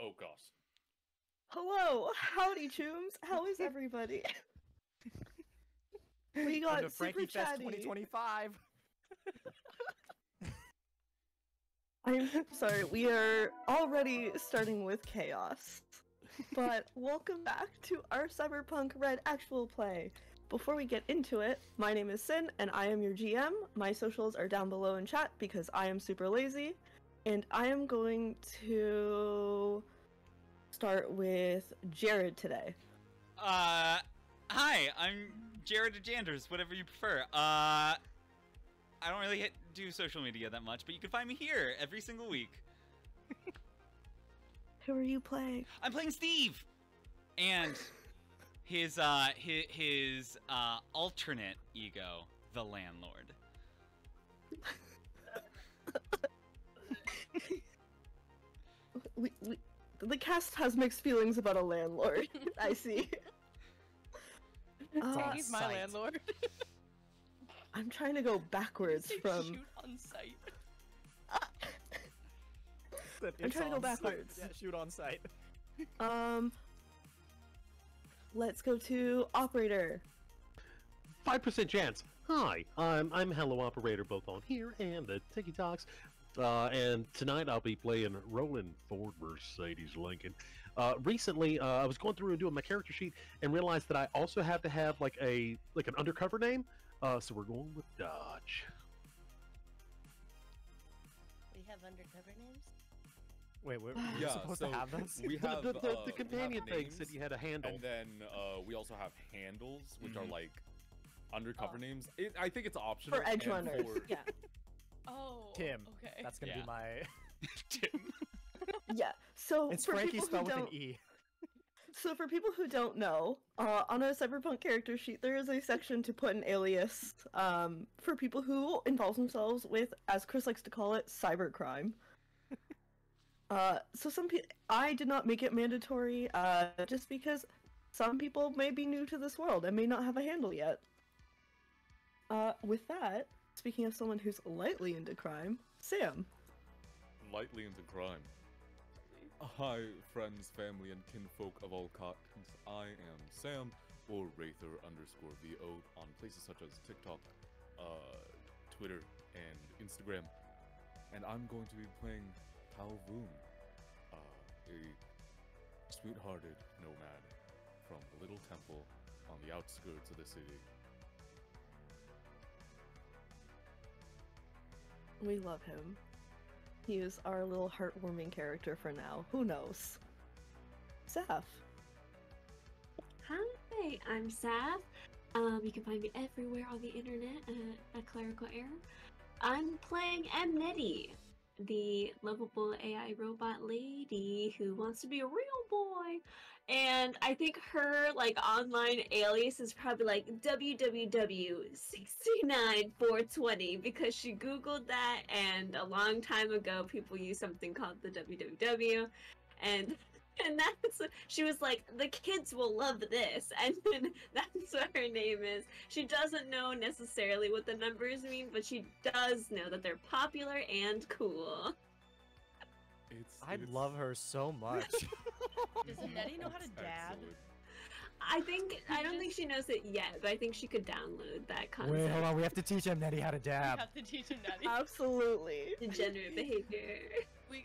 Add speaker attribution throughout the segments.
Speaker 1: Oh gosh.
Speaker 2: Hello, howdy, chooms. How is everybody? We got
Speaker 3: the
Speaker 2: Super
Speaker 3: Frankie Fest
Speaker 2: Chatty.
Speaker 3: 2025.
Speaker 2: I'm sorry, we are already starting with chaos. But welcome back to our Cyberpunk Red actual play. Before we get into it, my name is Sin, and I am your GM. My socials are down below in chat because I am super lazy. And I am going to start with Jared today.
Speaker 4: Hi, I'm Jared or Janders, whatever you prefer. I don't really do social media that much, but you can find me here every single week.
Speaker 2: Who are you playing?
Speaker 4: I'm playing Steve! And his alternate ego, the landlord.
Speaker 2: The cast has mixed feelings about a landlord. I see.
Speaker 5: He's my landlord.
Speaker 2: I'm trying to go backwards from.
Speaker 5: Shoot on sight.
Speaker 2: I'm trying to go backwards.
Speaker 3: Yeah, shoot on sight.
Speaker 2: Let's go to operator.
Speaker 6: 5% chance. Hi, I'm Hello Operator, both on here and the Tiki Talks. And tonight I'll be playing Roland Ford Mercedes Lincoln. Recently, I was going through and doing my character sheet and realized that I also have to have like an undercover name. So we're going with Dodge.
Speaker 5: We have undercover names?
Speaker 3: Wait, we're
Speaker 1: Yeah,
Speaker 3: supposed
Speaker 1: so
Speaker 3: to have those?
Speaker 1: we have
Speaker 6: The companion
Speaker 1: we have
Speaker 6: thing
Speaker 1: names,
Speaker 6: said you had a handle.
Speaker 1: and then we also have handles, which are like undercover
Speaker 5: Oh.
Speaker 1: names. I think it's optional
Speaker 2: For edge
Speaker 1: and
Speaker 2: runners.
Speaker 1: for-
Speaker 2: Yeah.
Speaker 5: Oh,
Speaker 3: Tim.
Speaker 5: okay.
Speaker 3: That's gonna
Speaker 4: Yeah.
Speaker 3: be my.
Speaker 4: Tim.
Speaker 2: Yeah. So
Speaker 3: It's
Speaker 2: for
Speaker 3: Frankie
Speaker 2: people
Speaker 3: spelled
Speaker 2: who
Speaker 3: with
Speaker 2: don't,
Speaker 3: an E.
Speaker 2: So for people who don't know, on a Cyberpunk character sheet, there is a section to put an alias for people who involve themselves with, as Chris likes to call it, cybercrime. So I did not make it mandatory, just because some people may be new to this world and may not have a handle yet. With that, speaking of someone who's lightly into crime, Sam.
Speaker 1: lightly into crime. Hi, friends, family, and kinfolk of all kinds. I am Sam, or Wraither_VO, on places such as TikTok, Twitter, and Instagram. And I'm going to be playing Talvoon, a sweet-hearted nomad from a little temple on the outskirts of the city.
Speaker 2: We love him. He is our little heartwarming character for now. Who knows? Saf.
Speaker 7: Hi, I'm Sav. You can find me everywhere on the internet at Clerical Error. I'm playing Amneti, the lovable AI robot lady who wants to be a real boy. And I think her online alias is probably like www69420 because she googled that, and a long time ago people used something called the www, and that's, she was like, the kids will love this, and then that's what her name is. She doesn't know necessarily what the numbers mean, but she does know that they're popular and cool.
Speaker 3: I love her so much.
Speaker 5: Does Nettie know how to dab?
Speaker 1: Excellent.
Speaker 7: I don't think she knows it yet, but I think she could download that concept.
Speaker 3: Wait, hold on. We have to teach Amneti how to
Speaker 5: We
Speaker 3: dab.
Speaker 5: have to teach him Nettie.
Speaker 2: Absolutely.
Speaker 7: Degenerate behavior.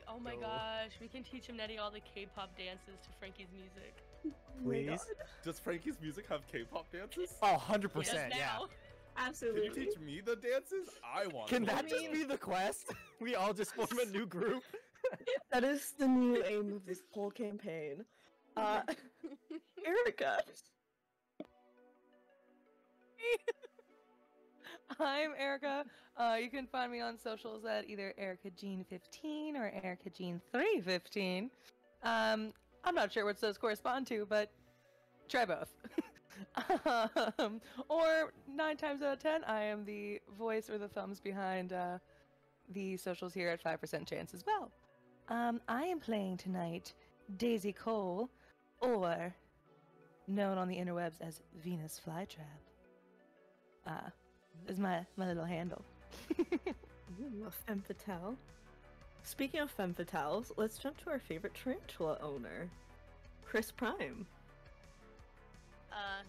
Speaker 5: Oh my
Speaker 3: Go.
Speaker 5: gosh, we can teach him Nettie all the K-pop dances to Frankie's music.
Speaker 3: Please.
Speaker 1: Does Frankie's music have K-pop dances?
Speaker 3: Oh, 100%,
Speaker 5: Yes,
Speaker 3: yeah.
Speaker 5: now.
Speaker 1: Can
Speaker 7: Absolutely.
Speaker 1: you teach me the dances? I want
Speaker 3: Can
Speaker 1: to
Speaker 3: that
Speaker 1: learn
Speaker 3: just
Speaker 1: them.
Speaker 3: be the quest? We all just form a new group?
Speaker 2: That is the new aim of this whole campaign. Erica.
Speaker 8: I'm Erica. You can find me on socials at either EricaJean15 or EricaJean315. I'm not sure what those correspond to, but try both. Or 9 times out of 10, I am the voice or the thumbs behind the socials here at 5% chance as well. I am playing tonight Daisy Cole, or known on the interwebs as Venus Flytrap. Is my little handle.
Speaker 2: Ooh, a femme fatale. speaking of femme fatales, let's jump to our favorite tarantula owner, Chris Prime.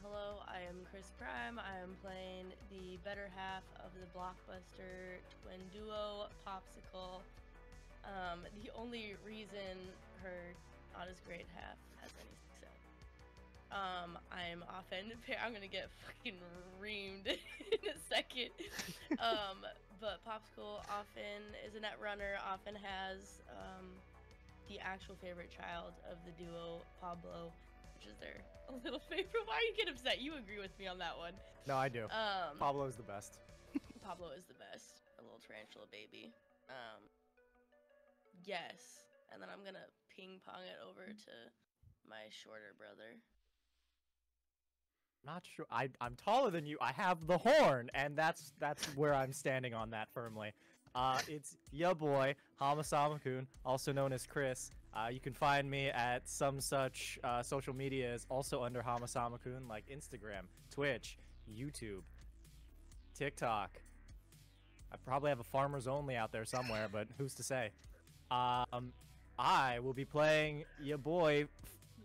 Speaker 5: Hello, I am Chris Prime. I am playing the better half of the blockbuster twin duo, Popsicle. The only reason her not as great half has any success. I'm often, I'm gonna get fucking reamed in a second. But Popsicle often is a net runner, often has, the actual favorite child of the duo, Pablo, which is their little favorite. Why you get upset? You agree with me on that one.
Speaker 3: No, I do. Pablo's the best.
Speaker 5: Pablo is the best. A little tarantula baby. Yes. And then I'm gonna ping pong it over to my shorter brother.
Speaker 3: Not sure. I'm taller than you. I have the horn, and that's where I'm standing on that firmly. It's ya boy, Hamasama-kun, also known as Chris. You can find me at some such social medias, also under Hamasama-kun, like Instagram, Twitch, YouTube, TikTok. I probably have a Farmers Only out there somewhere, but who's to say? I will be playing ya boy,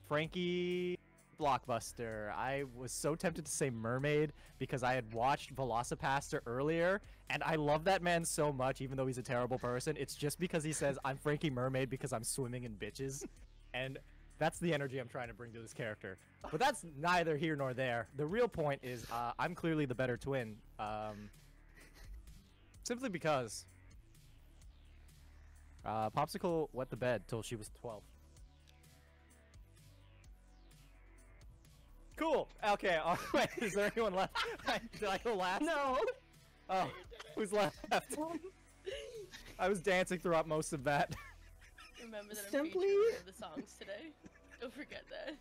Speaker 3: Frankie Blockbuster. I was so tempted to say Mermaid because I had watched Velocipaster earlier, and I love that man so much, even though he's a terrible person. It's just because he says, I'm Frankie Mermaid because I'm swimming in bitches, and that's the energy I'm trying to bring to this character. But that's neither here nor there. The real point is, I'm clearly the better twin, simply because Popsicle wet the bed till she was 12. Cool. Okay. Wait, is there anyone left? Did I go last?
Speaker 2: No.
Speaker 3: Oh, who's left? I was dancing throughout most of that.
Speaker 5: Remember that I'm
Speaker 2: Simply-
Speaker 5: featuring one of the songs today. Don't forget that.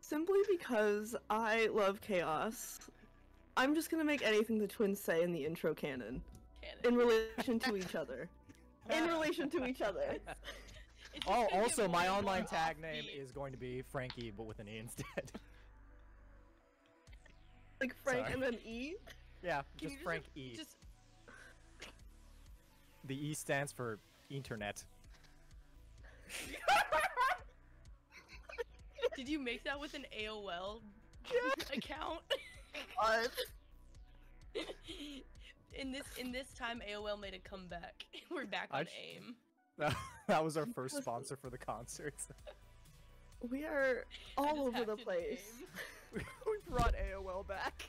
Speaker 2: Simply because I love chaos, I'm just gonna make anything the twins say in the intro canon. In relation to each other. In relation to each other.
Speaker 5: It's just
Speaker 3: Oh,
Speaker 5: gonna
Speaker 3: also,
Speaker 5: get
Speaker 3: my
Speaker 5: more and
Speaker 3: online
Speaker 5: more
Speaker 3: tag name
Speaker 5: offbeat.
Speaker 3: is going to be Frankie, but with an E instead.
Speaker 2: Like Frank
Speaker 3: Sorry.
Speaker 2: and then E.
Speaker 3: Yeah,
Speaker 5: Can
Speaker 3: just
Speaker 5: you
Speaker 3: Frank E.
Speaker 5: Just
Speaker 3: The E stands for internet.
Speaker 5: did you make that with an AOL account?
Speaker 2: What?
Speaker 5: In this time, AOL made a comeback. We're back on AIM.
Speaker 3: That was our first sponsor for the concerts.
Speaker 2: We are
Speaker 5: I
Speaker 2: all
Speaker 5: just
Speaker 2: over the
Speaker 5: hacked into
Speaker 2: place.
Speaker 5: AIM.
Speaker 3: We brought AOL back.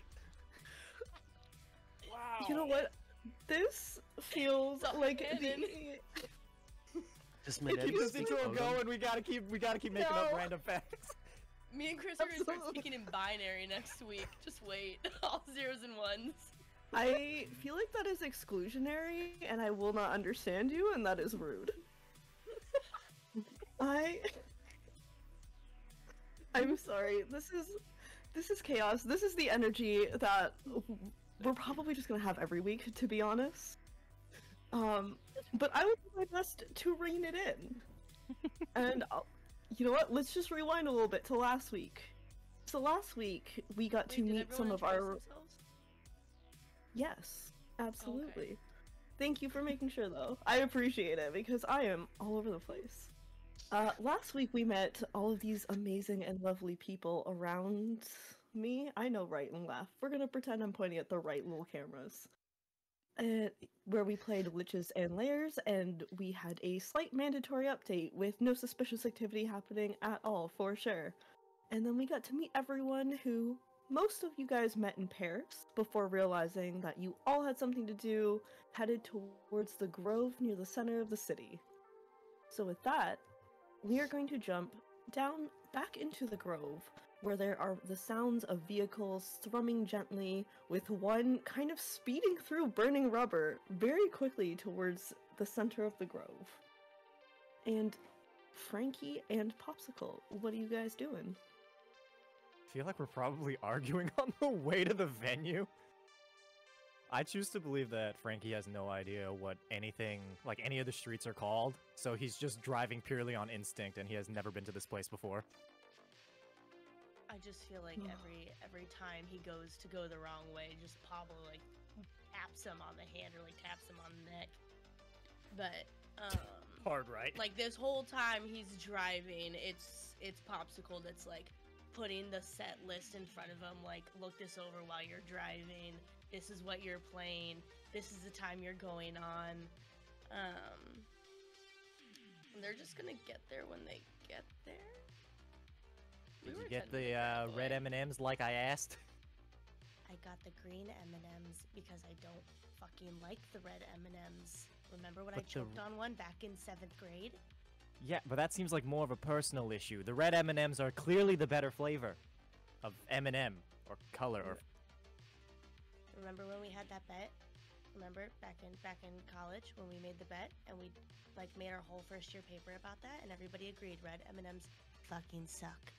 Speaker 3: Wow.
Speaker 2: You know what? This feels
Speaker 5: Stop
Speaker 2: like
Speaker 5: canon.
Speaker 6: Just
Speaker 3: Keep this intro going. We gotta keep making up
Speaker 2: No.
Speaker 3: random facts.
Speaker 5: Me and Chris are gonna start
Speaker 2: Absolutely.
Speaker 5: speaking in binary next week. Just wait. All zeros and ones.
Speaker 2: I feel like that is exclusionary, and I will not understand you, and that is rude. I'm sorry. This is chaos. This is the energy that we're probably just gonna have every week, to be honest. But I will do my best to rein it in. And you know what? Let's just rewind a little bit to last week. So last week we got to
Speaker 5: Wait, did
Speaker 2: meet some
Speaker 5: everyone
Speaker 2: of
Speaker 5: introduce
Speaker 2: our.
Speaker 5: themselves?
Speaker 2: Yes, absolutely. Thank you for making sure, though. I appreciate it because I am all over the place. Last week we met all of these amazing and lovely people around me. I know right and left. We're gonna pretend I'm pointing at the right little cameras. Where we played Liches and Layers, and we had a slight mandatory update with no suspicious activity happening at all, for sure. And then we got to meet everyone who most of you guys met in pairs before realizing that you all had something to do, headed towards the grove near the center of the city. So with that, we are going to jump down back into the grove, where there are the sounds of vehicles thrumming gently, with one kind of speeding through burning rubber very quickly towards the center of the grove. And Frankie and Popsicle, what are you guys doing?
Speaker 3: I feel like we're probably arguing on the way to the venue. I choose to believe that Frankie has no idea what anything, like any of the streets are called, so he's just driving purely on instinct and he has never been to this place before.
Speaker 5: I just feel like every time he goes to go the wrong way, just Pablo like taps him on the hand or like taps him on the neck. But
Speaker 3: Hard right.
Speaker 5: Like this whole time he's driving, it's Popsicle that's like putting the set list in front of him, like, look this over while you're driving. This is what you're playing. This is the time you're going on. And they're just gonna get there when they get there.
Speaker 3: Did
Speaker 5: We
Speaker 3: you
Speaker 5: were
Speaker 3: get
Speaker 5: tending to
Speaker 3: the
Speaker 5: get
Speaker 3: red
Speaker 5: away.
Speaker 3: M&Ms like I asked?
Speaker 5: I got the green M&Ms because I don't fucking like the red M&Ms. Remember when I
Speaker 3: But the-
Speaker 5: choked on one back in 7th grade?
Speaker 3: Yeah, but that seems like more of a personal issue. The red M&Ms are clearly the better flavor of M&M or color. Or
Speaker 5: Remember when we had that bet? Remember back in college when we made the bet and we like made our whole first year paper about that and everybody agreed red M&Ms fucking suck.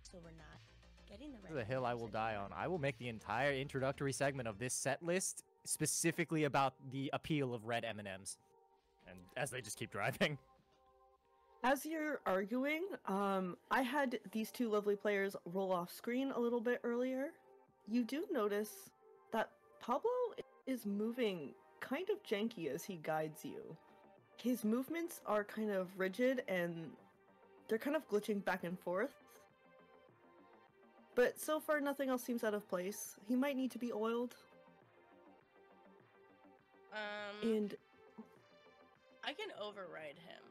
Speaker 5: So we're not getting the red.
Speaker 3: This is a hill I will die on. I will make the entire introductory segment of this set list specifically about the appeal of red M&Ms. And as they just keep driving.
Speaker 2: As you're arguing, I had these two lovely players roll off screen a little bit earlier. You do notice that Pablo is moving kind of janky as he guides you. His movements are kind of rigid and they're kind of glitching back and forth. But so far, nothing else seems out of place. He might need to be oiled. And
Speaker 5: I can override him.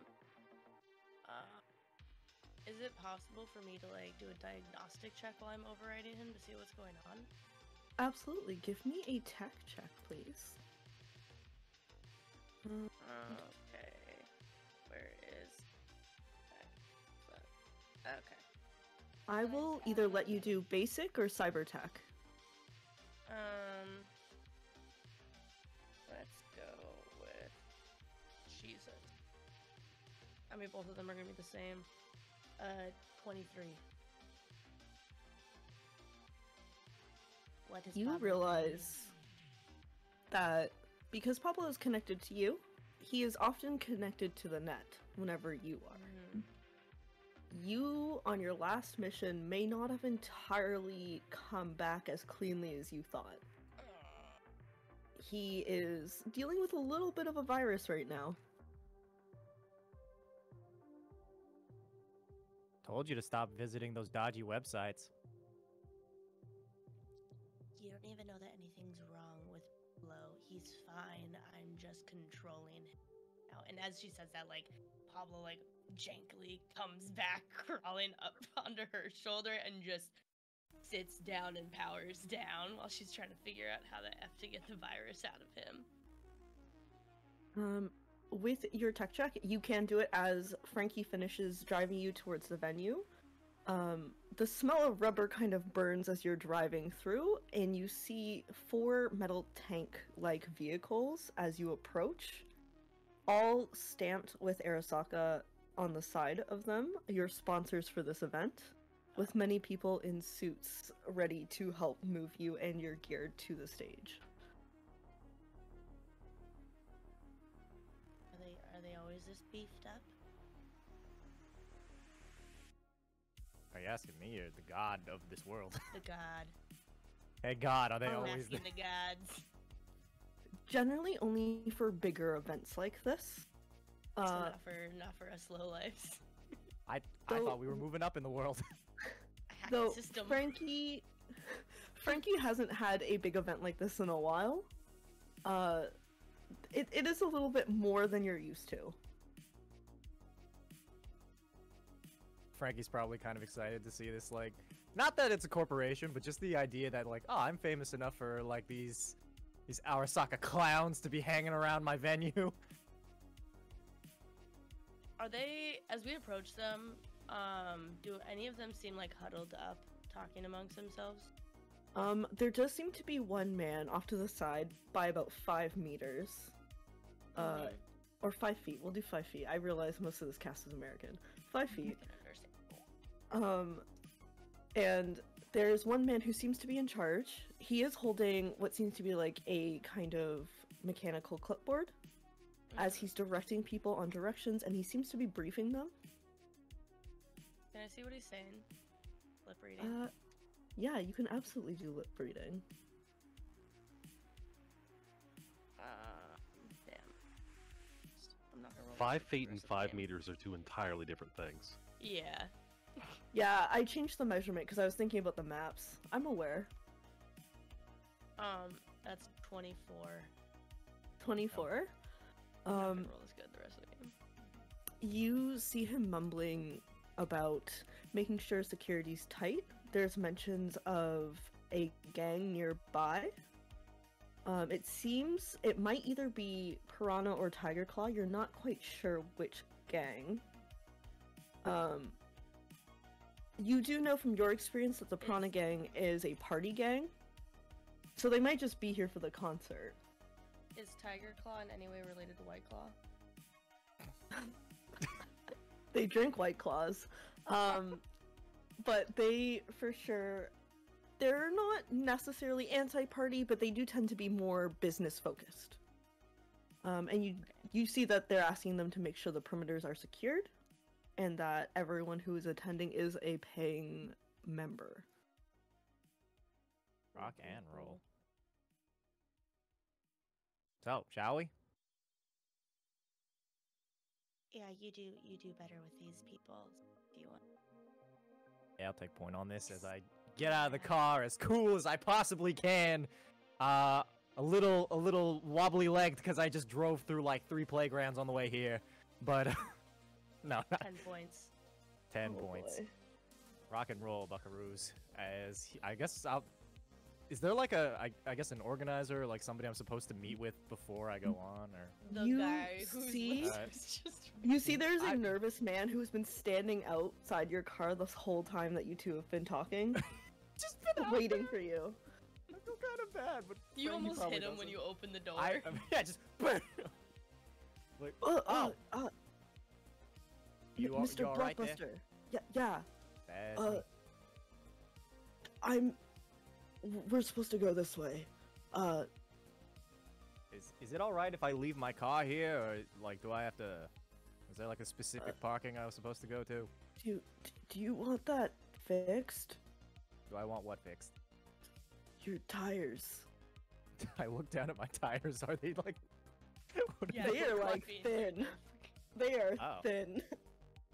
Speaker 5: Is it possible for me to like do a diagnostic check while I'm overriding him to see what's going on?
Speaker 2: absolutely, give me a tech check, please.
Speaker 5: Okay. Where is okay.
Speaker 2: I will either let you do basic or cyber tech.
Speaker 5: Let's go with Jesus. I mean, both of them are gonna be the same. 23. What is
Speaker 2: You
Speaker 5: Pablo
Speaker 2: realize that because Pablo is connected to you, he is often connected to the net whenever you are.
Speaker 5: doing?
Speaker 2: You, on your last mission, may not have entirely come back as cleanly as you thought. He is dealing with a little bit of a virus right now.
Speaker 3: Told you to stop visiting those dodgy websites.
Speaker 5: You don't even know that anything's wrong with Pablo. He's fine. I'm just controlling him now. And as she says that, like, Pablo, like, jankily comes back, crawling up onto her shoulder and just sits down and powers down while she's trying to figure out how the F to get the virus out of him.
Speaker 2: With your tech check, you can do it as Frankie finishes driving you towards the venue. The smell of rubber kind of burns as you're driving through, and you see 4 metal tank-like vehicles as you approach, all stamped with Arasaka on the side of them, your sponsors for this event, with many people in suits ready to help move you and your gear to the stage.
Speaker 5: Are they always this beefed up?
Speaker 3: Are you asking me or the god of this world?
Speaker 5: The god.
Speaker 3: Hey god, are they
Speaker 5: I'm
Speaker 3: always
Speaker 5: asking the gods.
Speaker 2: Generally only for bigger events like this.
Speaker 5: So not for us low lives.
Speaker 3: I
Speaker 2: Though-
Speaker 3: thought we were moving up in the world.
Speaker 5: I hacked
Speaker 2: Though
Speaker 5: the system.
Speaker 2: Frankie hasn't had a big event like this in a while. It is a little bit more than you're used to.
Speaker 3: Frankie's probably kind of excited to see this, like, not that it's a corporation, but just the idea that, like, oh, I'm famous enough for, like, these Arasaka clowns to be hanging around my venue.
Speaker 5: Are they, as we approach them, do any of them seem like huddled up, talking amongst themselves?
Speaker 2: There does seem to be one man off to the side by about 5 meters.
Speaker 5: Mhm.
Speaker 2: Or 5 feet. We'll do 5 feet. I realize most of this cast is American. 5 feet.
Speaker 5: Understandable.
Speaker 2: And there's one man who seems to be in charge. He is holding what seems to be like a kind of mechanical clipboard as he's directing people on directions, and he seems to be briefing them.
Speaker 5: Can I see what he's saying? Lip reading.
Speaker 2: Yeah, you can absolutely do lip reading.
Speaker 5: Damn. I'm not gonna roll
Speaker 6: 5 feet and
Speaker 5: rest of the
Speaker 6: 5
Speaker 5: game.
Speaker 6: meters are two entirely different things.
Speaker 5: Yeah.
Speaker 2: Yeah, I changed the measurement because I was thinking about the maps. I'm aware.
Speaker 5: That's 24.
Speaker 2: 24.
Speaker 5: Rock and roll is good the rest of the game.
Speaker 2: You see him mumbling about making sure security's tight. There's mentions of a gang nearby. It seems it might either be Piranha or Tiger Claw. You're not quite sure which gang. You do know from your experience that the Piranha gang is a party gang. So they might just be here for the concert.
Speaker 5: Is Tiger Claw in any way related to White Claw?
Speaker 2: They drink White Claws. But they, for sure, they're not necessarily anti-party, but they do tend to be more business-focused. And you see that they're asking them to make sure the perimeters are secured, and that everyone who is attending is a paying member.
Speaker 3: Rock and roll. So, shall we?
Speaker 5: Yeah, you do better with these people if you want.
Speaker 3: Yeah, I'll take point on this as I get out of the car as cool as I possibly can. A little wobbly legged because I just drove through like 3 playgrounds on the way here. But no,
Speaker 5: 10 points.
Speaker 3: 10
Speaker 2: Oh,
Speaker 3: points.
Speaker 2: boy.
Speaker 3: Rock and roll, Buckaroos. I guess is there like I guess an organizer, like somebody I'm supposed to meet with before I go on, or?
Speaker 5: The
Speaker 2: You
Speaker 5: guy who's
Speaker 2: see-
Speaker 5: just
Speaker 2: You see there's a nervous man who's been standing outside your car this whole time that you two have been talking,
Speaker 3: Just been out
Speaker 2: waiting
Speaker 3: there.
Speaker 2: for you.
Speaker 3: I feel kind of bad, but
Speaker 5: You
Speaker 3: Frankie
Speaker 5: almost
Speaker 3: probably
Speaker 5: hit him when
Speaker 3: doesn't.
Speaker 5: you opened the door.
Speaker 3: Yeah, just. Like, you all,
Speaker 2: Mr.
Speaker 3: you all right there?
Speaker 2: Blockbuster. Yeah.
Speaker 3: That's me.
Speaker 2: We're supposed to go this way.
Speaker 3: Is it all right if I leave my car here, or like do I have to? Is there like a specific parking I was supposed to go to?
Speaker 2: Do you want that fixed?
Speaker 3: Do I want what fixed?
Speaker 2: Your tires.
Speaker 3: I look down at my tires. Are they like? What
Speaker 5: Yeah,
Speaker 3: are
Speaker 2: They are
Speaker 5: they're
Speaker 2: like
Speaker 5: fluffy.
Speaker 2: thin. They are
Speaker 3: Oh.
Speaker 2: thin.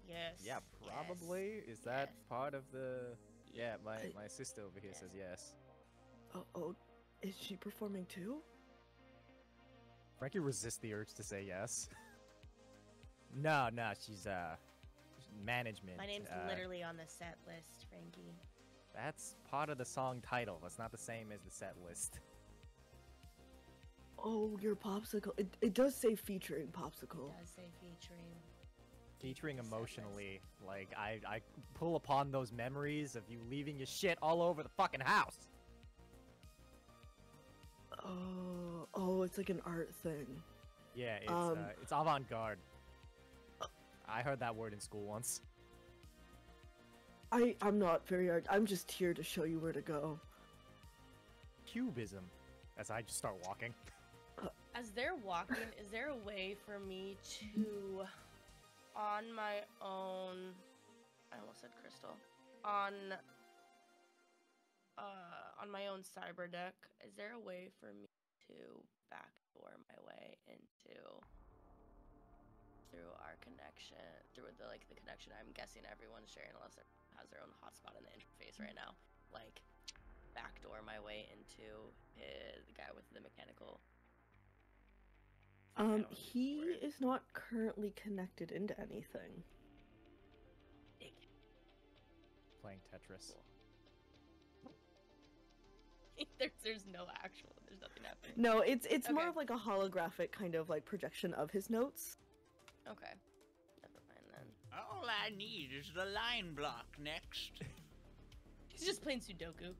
Speaker 5: Yes.
Speaker 3: Yeah, probably. Is that
Speaker 5: Yes.
Speaker 3: part of the? Yeah, my
Speaker 2: I-
Speaker 3: my sister over here
Speaker 5: Yes.
Speaker 3: says yes.
Speaker 2: Oh, is she performing too?
Speaker 3: Frankie resists the urge to say yes. No, she's management.
Speaker 5: My name's
Speaker 3: uh,
Speaker 5: literally on the set list, Frankie.
Speaker 3: That's part of the song title. That's not the same as the set list.
Speaker 2: Oh, your popsicle. It does say featuring popsicle.
Speaker 5: Does say featuring.
Speaker 3: Featuring
Speaker 5: Set list.
Speaker 3: emotionally, like I pull upon those memories of you leaving your shit all over the fucking house.
Speaker 2: Oh, it's like an art thing.
Speaker 3: Yeah,
Speaker 2: Um,
Speaker 3: it's avant-garde. I heard that word in school once.
Speaker 2: I'm not very art. I'm just here to show you where to go.
Speaker 3: Cubism. As I just start walking.
Speaker 5: As they're walking, is there a way for me to, on my own, I almost said crystal, on my own cyber deck, is there a way for me to backdoor my way through our connection, through the connection I'm guessing everyone's sharing, unless it has their own hotspot in the interface right now, like backdoor my way into the guy with the mechanical.
Speaker 2: He
Speaker 5: word.
Speaker 2: is not currently connected into anything.
Speaker 3: Playing Tetris.
Speaker 5: There's no actual. There's nothing happening.
Speaker 2: No, it's more
Speaker 5: Okay.
Speaker 2: of like a holographic kind of like projection of his notes.
Speaker 5: Okay. Never mind then.
Speaker 4: All I need is the line block next.
Speaker 5: He's just playing Sudoku.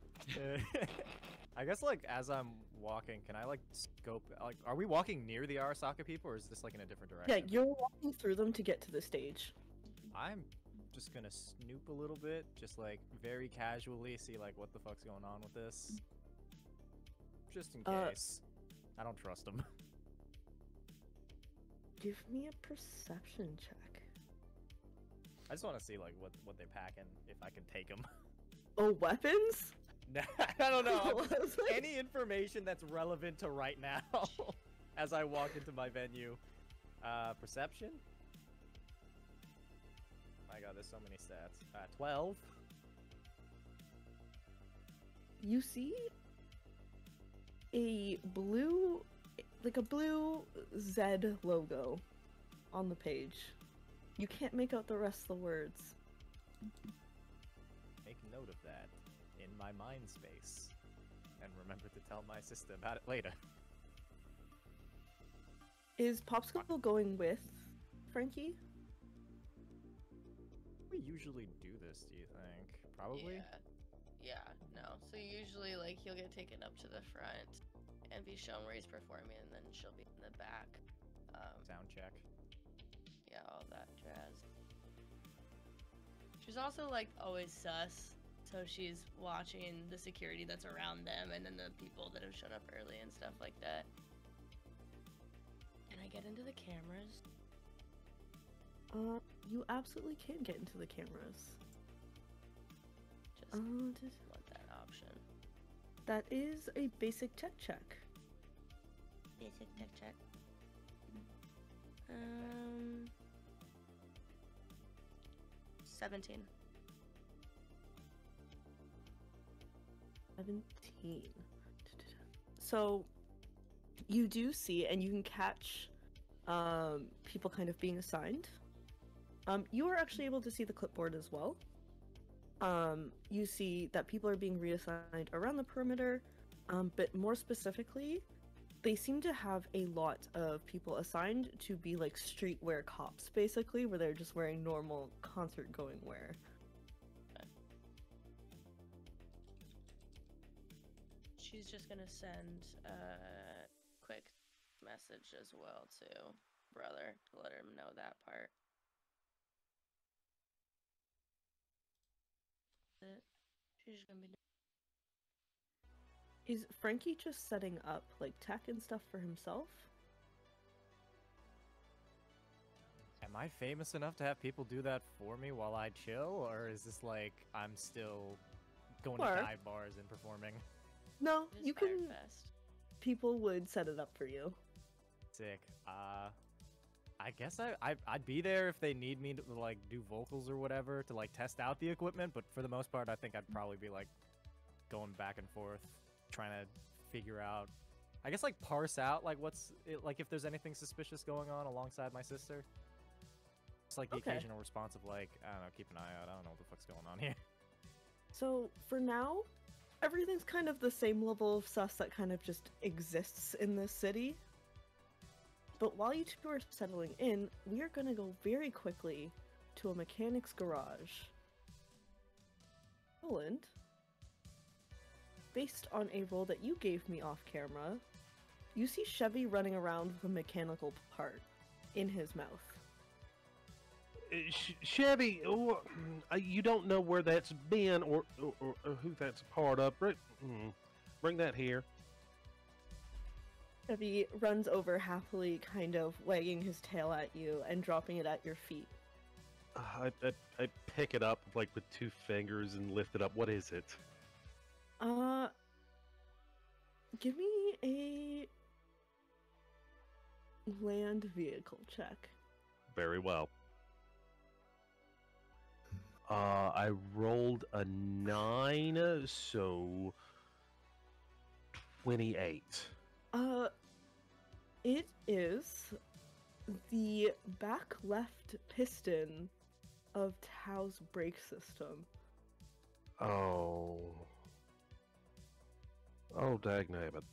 Speaker 3: I guess like as I'm walking, can I like scope? Like, are we walking near the Arasaka people, or is this like in a different
Speaker 2: Yeah,
Speaker 3: direction?
Speaker 2: you're walking through them to get to the stage.
Speaker 3: I'm just gonna snoop a little bit, just like very casually, see like what the fuck's going on with this, just in case. I don't trust him.
Speaker 2: Give me a perception check.
Speaker 3: I just want to see like what they're packing, if I can take them.
Speaker 2: Oh, weapons?
Speaker 3: I don't know.
Speaker 2: I was like-
Speaker 3: Any information that's relevant to right now, as I walk into my venue. Perception? god, there's so many stats. 12.
Speaker 2: You see a blue, like a blue Z logo on the page. You can't make out the rest of the words.
Speaker 3: Make note of that in my mind space. And remember to tell my sister about it later.
Speaker 2: Is Popsicle going with Frankie?
Speaker 3: We usually do this, do you think? Probably?
Speaker 5: Yeah, no. So usually, like, he'll get taken up to the front and be shown where he's performing, and then she'll be in the back.
Speaker 3: Sound check.
Speaker 5: Yeah, all that jazz. She's also, like, always sus, so she's watching the security that's around them and then the people that have shown up early and stuff like that. Can I get into the cameras?
Speaker 2: You absolutely can get into the cameras.
Speaker 5: Just
Speaker 2: Just-
Speaker 5: want that option.
Speaker 2: that is a basic tech check.
Speaker 5: Basic tech check. 17.
Speaker 2: 17. So you do see, and you can catch people kind of being assigned. You are actually able to see the clipboard as well. You see that people are being reassigned around the perimeter, but more specifically, they seem to have a lot of people assigned to be like streetwear cops, basically, where they're just wearing normal concert-going wear.
Speaker 5: She's just gonna send a quick message as well to brother to let him know that part. She's gonna be.
Speaker 2: Is Frankie just setting up like tech and stuff for himself?
Speaker 3: Am I famous enough to have people do that for me while I chill? Or is this like I'm still going
Speaker 2: Or-
Speaker 3: to dive bars and performing?
Speaker 2: No,
Speaker 5: It is
Speaker 2: you can.
Speaker 5: Firefest.
Speaker 2: People would set it up for you.
Speaker 3: Sick. I guess I'd be there if they need me to like do vocals or whatever to like test out the equipment, but for the most part I think I'd probably be like going back and forth trying to figure out, I guess, like parse out like like if there's anything suspicious going on alongside my sister. It's like the
Speaker 2: Okay.
Speaker 3: occasional response of like, I don't know, keep an eye out, I don't know what the fuck's going on here.
Speaker 2: So for now, everything's kind of the same level of sus that kind of just exists in this city. But while you two are settling in, we are going to go very quickly to a mechanic's garage. Roland, based on a roll that you gave me off camera, you see Chevy running around with a mechanical part in his mouth.
Speaker 6: Chevy, you don't know where that's been or who that's a part of. Bring that here.
Speaker 2: Chevy runs over happily, kind of wagging his tail at you and dropping it at your feet.
Speaker 6: I pick it up like with 2 fingers and lift it up. What is it?
Speaker 2: Give me a land vehicle check.
Speaker 6: Very well. I rolled a 9, so 28.
Speaker 2: It is the back left piston of Tao's brake system.
Speaker 6: Oh, dagnabbit.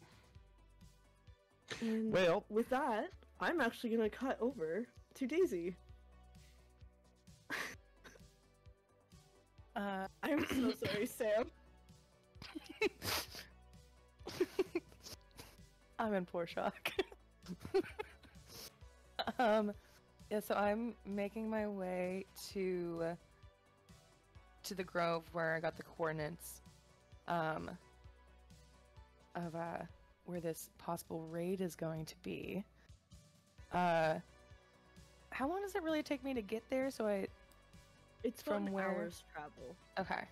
Speaker 2: And
Speaker 6: Well,
Speaker 2: with that, I'm actually gonna cut over to Daisy. I'm so sorry, Sam.
Speaker 8: I'm in poor shock. Yeah, so I'm making my way to the grove where I got the coordinates of where this possible raid is going to be. How long does it really take me to get there? So
Speaker 2: It's
Speaker 8: From
Speaker 2: from
Speaker 8: where?
Speaker 2: hours travel.
Speaker 8: okay.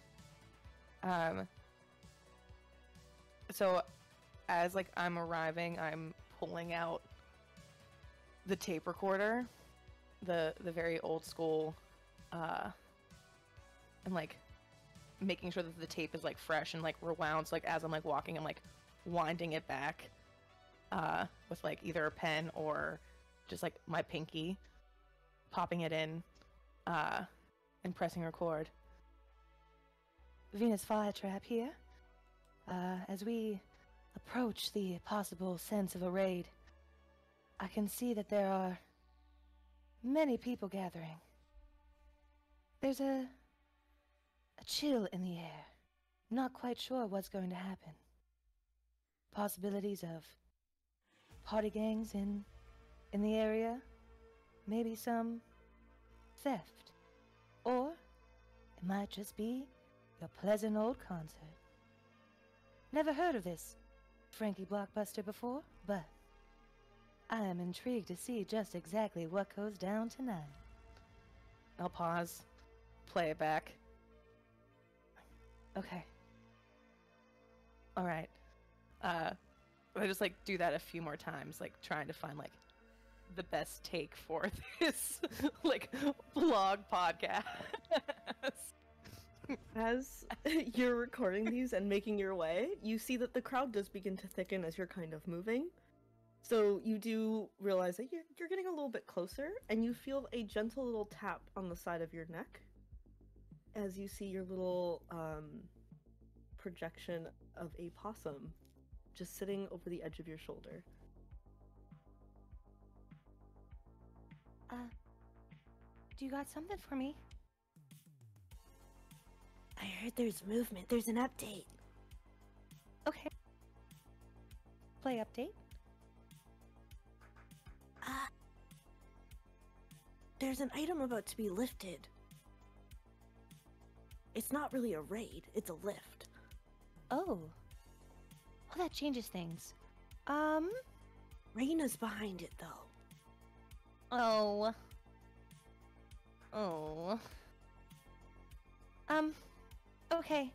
Speaker 8: So as like I'm arriving, I'm pulling out the tape recorder, the very old school and like making sure that the tape is like fresh and like rewound. So like as I'm like walking, I'm like winding it back with like either a pen or just like my pinky, popping it in and pressing record. Venus flytrap here. As we approach the possible sense of a raid, I can see that there are many people gathering. There's a chill in the air. Not quite sure what's going to happen. Possibilities of party gangs in the area, maybe some theft, or it might just be your pleasant old concert. Never heard of this Frankie Blockbuster before, but I am intrigued to see just exactly what goes down tonight. I'll pause, play it back. Okay. Alright. I just like do that a few more times, like trying to find like the best take for this like vlog podcast.
Speaker 2: As you're recording these and making your way, you see that the crowd does begin to thicken as you're kind of moving. So you do realize that you're getting a little bit closer, and you feel a gentle little tap on the side of your neck as you see your little projection of a possum just sitting over the edge of your shoulder.
Speaker 8: Do you got something for me?
Speaker 9: I heard there's movement. There's an update.
Speaker 8: Okay. Play update.
Speaker 9: There's an item about to be lifted. It's not really a raid, it's a lift.
Speaker 8: Oh. Well, that changes things.
Speaker 9: Reina's behind it, though.
Speaker 8: Oh. Oh. Okay.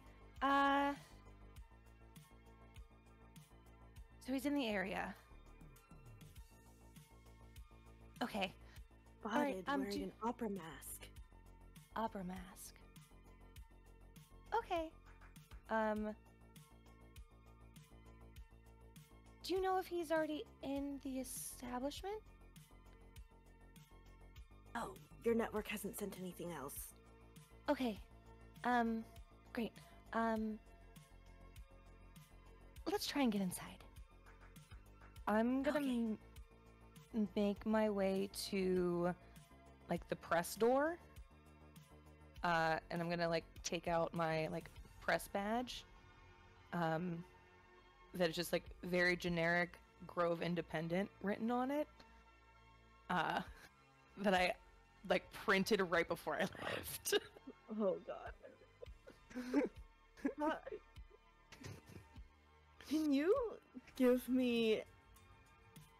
Speaker 8: So he's in the area. Okay.
Speaker 9: Spotted
Speaker 8: Alright,
Speaker 9: wearing an opera mask.
Speaker 8: Opera mask. Okay. Do you know if he's already in the establishment?
Speaker 9: Oh, your network hasn't sent anything else.
Speaker 8: Okay. Great. Let's try and get inside. I'm gonna
Speaker 9: Okay.
Speaker 8: make my way to, like, the press door. And I'm gonna, like, take out my, like, press badge. That is just, like, very generic Grove Independent written on it. That I, like, printed right before I left.
Speaker 2: Oh god. Can you give me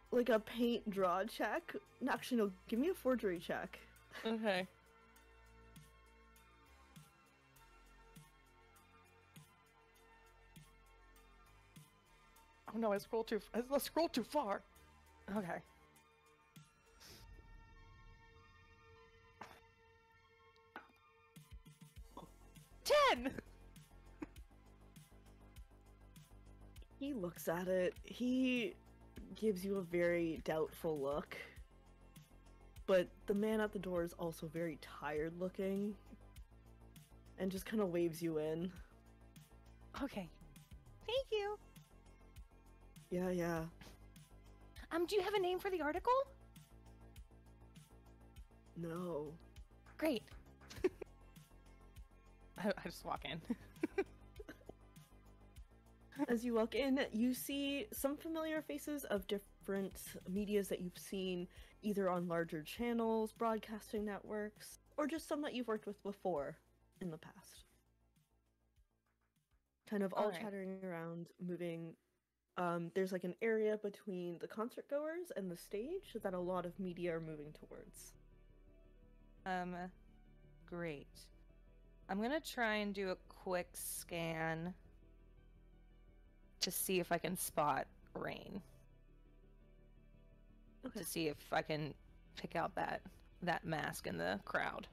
Speaker 2: like a paint draw check? Actually, no, give me a forgery check.
Speaker 8: Okay. Oh no, I scrolled too far. Okay. 10!
Speaker 2: He looks at it. He gives you a very doubtful look. But the man at the door is also very tired looking. And just kind of waves you in.
Speaker 8: Okay. Thank you.
Speaker 2: Yeah.
Speaker 8: Do you have a name for the article?
Speaker 2: No.
Speaker 8: Great. I just walk in.
Speaker 2: As you walk in, you see some familiar faces of different medias that you've seen either on larger channels, broadcasting networks, or just some that you've worked with before in the past. Kind of all
Speaker 8: Alright.
Speaker 2: chattering around, moving. There's like an area between the concert goers and the stage that a lot of media are moving towards.
Speaker 8: Great. I'm gonna try and do a quick scan to see if I can spot Rain.
Speaker 2: Okay.
Speaker 8: To see if I can pick out that mask in the crowd.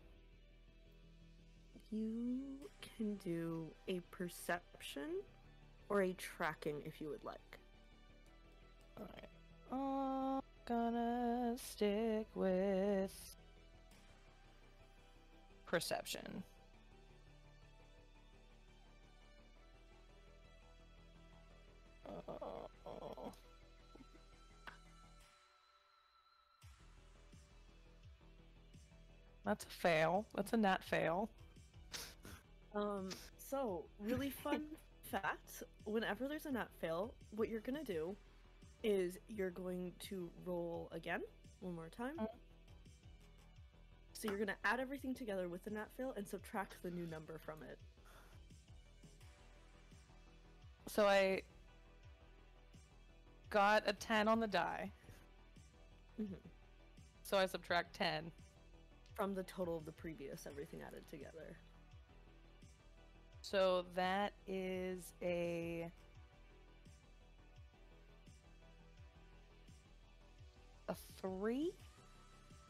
Speaker 2: You can do a perception or a tracking if you would like.
Speaker 8: Alright. Gonna stick with perception. That's a fail. That's a nat fail.
Speaker 2: So really fun fact, whenever there's a nat fail, what you're gonna do is you're going to roll again, one more time. So you're gonna add everything together with the nat fail and subtract the new number from it.
Speaker 8: So I got a 10 on the die.
Speaker 2: Mm-hmm.
Speaker 8: So I subtract 10.
Speaker 2: From the total of the previous, everything added together.
Speaker 8: So that is a 3.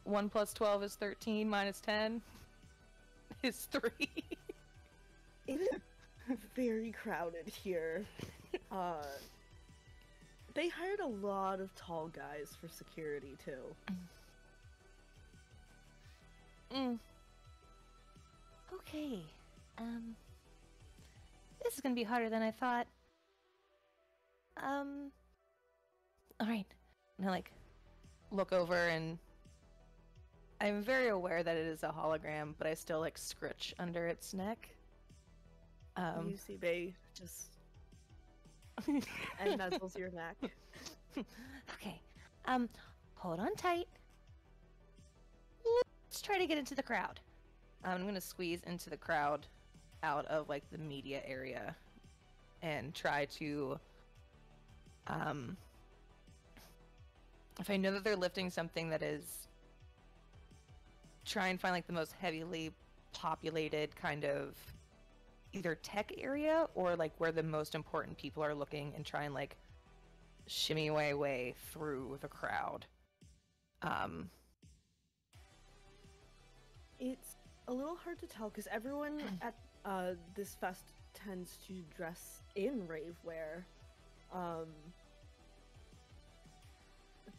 Speaker 8: 1 plus 12 is 13, minus 10 is 3.
Speaker 2: It is very crowded here. They hired a lot of tall guys for security too.
Speaker 10: Okay. This is gonna be harder than I thought.
Speaker 8: Alright. And I like look over and I'm very aware that it is a hologram, but I still like scritch under its neck.
Speaker 2: You see Bay just and nuzzles your neck.
Speaker 10: Okay. Hold on tight. Let's try to get into the crowd.
Speaker 8: I'm gonna squeeze into the crowd out of like the media area and try to if I know that they're lifting something that is, try and find like the most heavily populated kind of either tech area or like where the most important people are looking and try and like shimmy way through the crowd.
Speaker 2: It's a little hard to tell because everyone at this fest tends to dress in rave wear.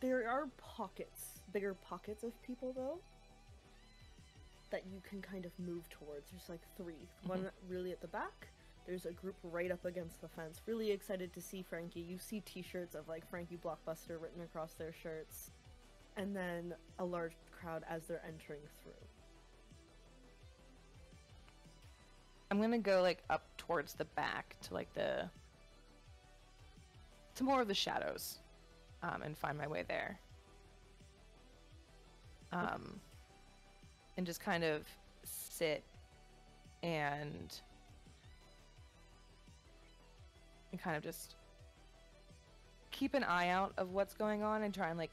Speaker 2: There are pockets, bigger pockets of people though, that you can kind of move towards. There's like 3. One really at the back. There's a group right up against the fence. Really excited to see Frankie. You see t-shirts of like Frankie Blockbuster written across their shirts. And then a large crowd as they're entering through.
Speaker 8: I'm gonna go like up towards the back to like to more of the shadows, and find my way there. And just kind of sit and kind of just keep an eye out of what's going on and try and like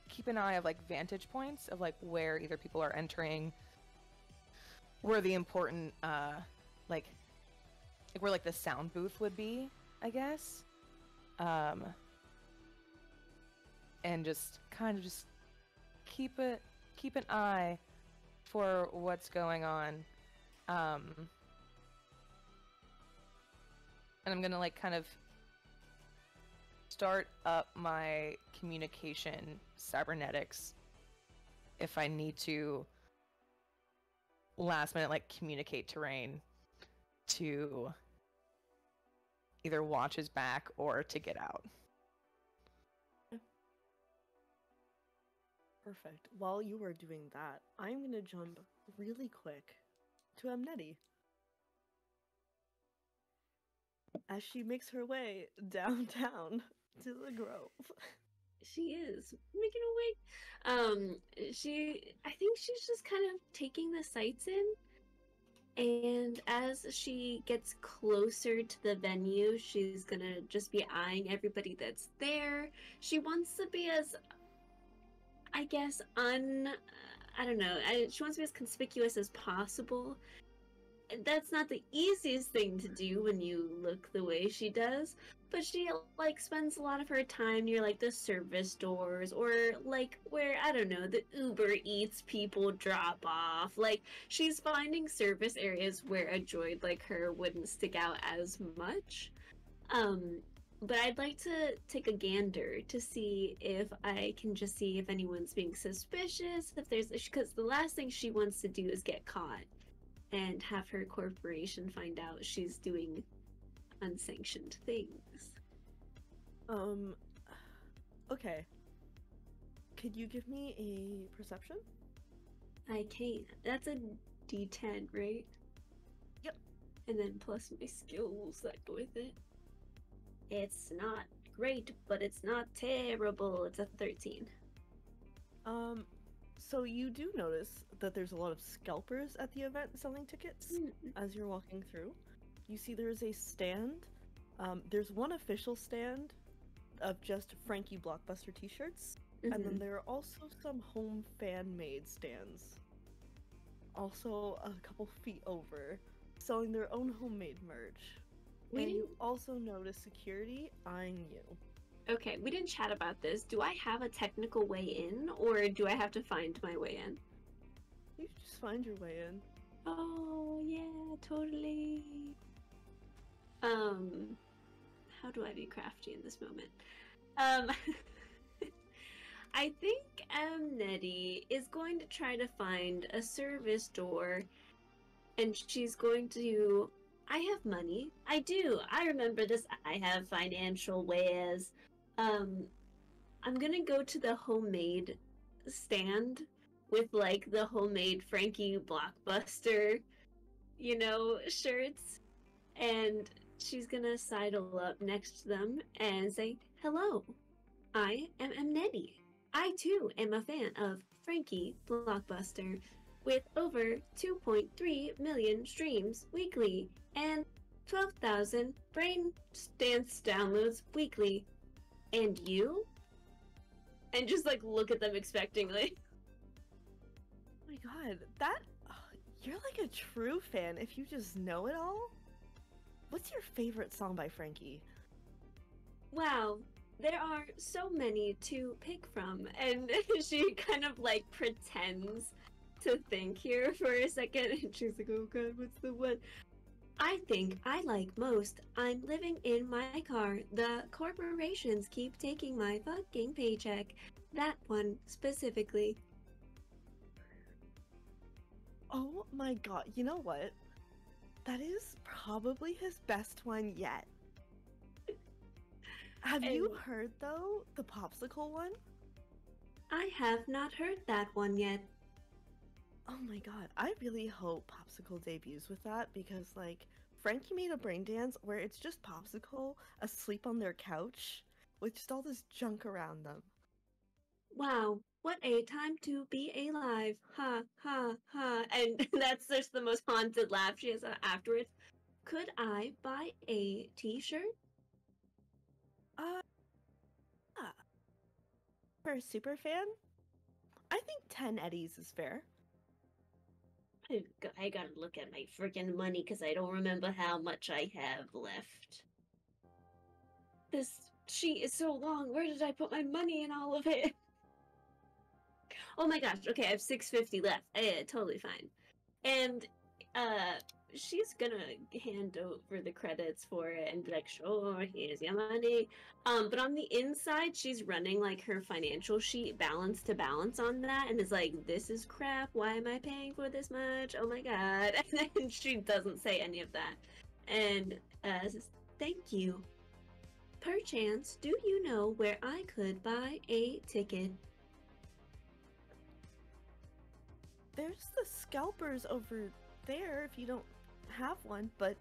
Speaker 8: keep an eye of like vantage points of like where either people are entering, where the important like where like the sound booth would be, I guess. And just kind of just keep an eye for what's going on. And I'm gonna like kind of start up my communication cybernetics if I need to last minute like communicate terrain to either watch his back or to get out.
Speaker 2: Perfect. While you are doing that, I'm gonna jump really quick to Amneti. As she makes her way downtown to the Grove.
Speaker 7: She is making a way. I think she's just kind of taking the sights in. And as she gets closer to the venue, she's gonna just be eyeing everybody that's there. She wants to be as, I guess, she wants to be as conspicuous as possible. that's not the easiest thing to do when you look the way she does, but she like spends a lot of her time near like the service doors or like where I don't know, the Uber Eats people drop off. Like she's finding service areas where a droid like her wouldn't stick out as much. But I'd like to take a gander to see if I can just see if anyone's being suspicious, if there's, because the last thing she wants to do is get caught and have her corporation find out she's doing unsanctioned things.
Speaker 2: Okay. Could you give me a perception?
Speaker 7: I can't. That's a D10, right?
Speaker 2: Yep.
Speaker 7: And then plus my skills that go with it. It's not great, but it's not terrible. It's a 13.
Speaker 2: So you do notice that there's a lot of scalpers at the event selling tickets as you're walking through. You see there's a stand. There's one official stand of just Frankie Blockbuster t-shirts, and then there are also some home fan-made stands. Also a couple feet over, selling their own homemade merch. And you also notice security eyeing you.
Speaker 7: Okay, we didn't chat about this. Do I have a technical way in, or do I have to find my way in?
Speaker 2: You should just find your way in.
Speaker 7: Oh, yeah, totally. How do I be crafty in this moment? I think Nettie is going to try to find a service door, and she's going to... I have money. I do. I remember this. I have financial wares. I'm gonna go to the homemade stand with like the homemade Frankie Blockbuster, shirts. And she's gonna sidle up next to them and say, "Hello, I am Nettie. I too am a fan of Frankie Blockbuster with over 2.3 million streams weekly and 12,000 brain dance downloads weekly. And you?" And just like look at them expectingly.
Speaker 2: Oh my god, you're like a true fan if you just know it all. What's your favorite song by Frankie?
Speaker 7: Wow, there are so many to pick from. And she kind of like pretends to think here for a second, and she's like, "Oh god, what's the one I think I like most? I'm living in my car. The corporations keep taking my fucking paycheck. That one specifically."
Speaker 2: Oh my god, you know what? That is probably his best one yet. Have you heard, though, the popsicle one?
Speaker 7: I have not heard that one yet.
Speaker 2: Oh my god, I really hope Popsicle debuts with that because, like, Frankie made a brain dance where it's just Popsicle asleep on their couch with just all this junk around them.
Speaker 7: Wow, what a time to be alive. Ha, ha, ha. And that's just the most haunted laugh she has afterwards. Could I buy a t-shirt?
Speaker 2: For a super fan, I think 10 eddies is fair.
Speaker 7: I gotta look at my freaking money because I don't remember how much I have left. This sheet is so long. Where did I put my money in all of it? Oh my gosh. Okay, I have $6.50 left. Totally fine. And she's gonna hand over the credits for it and be like, "Sure, here's your money." But on the inside, she's running like her financial sheet balance to balance on that, and is like, "This is crap. Why am I paying for this much? Oh my god!" And then she doesn't say any of that, and says, "Thank you. Perchance, do you know where I could buy a ticket?"
Speaker 2: There's the scalpers over there if you don't have one, but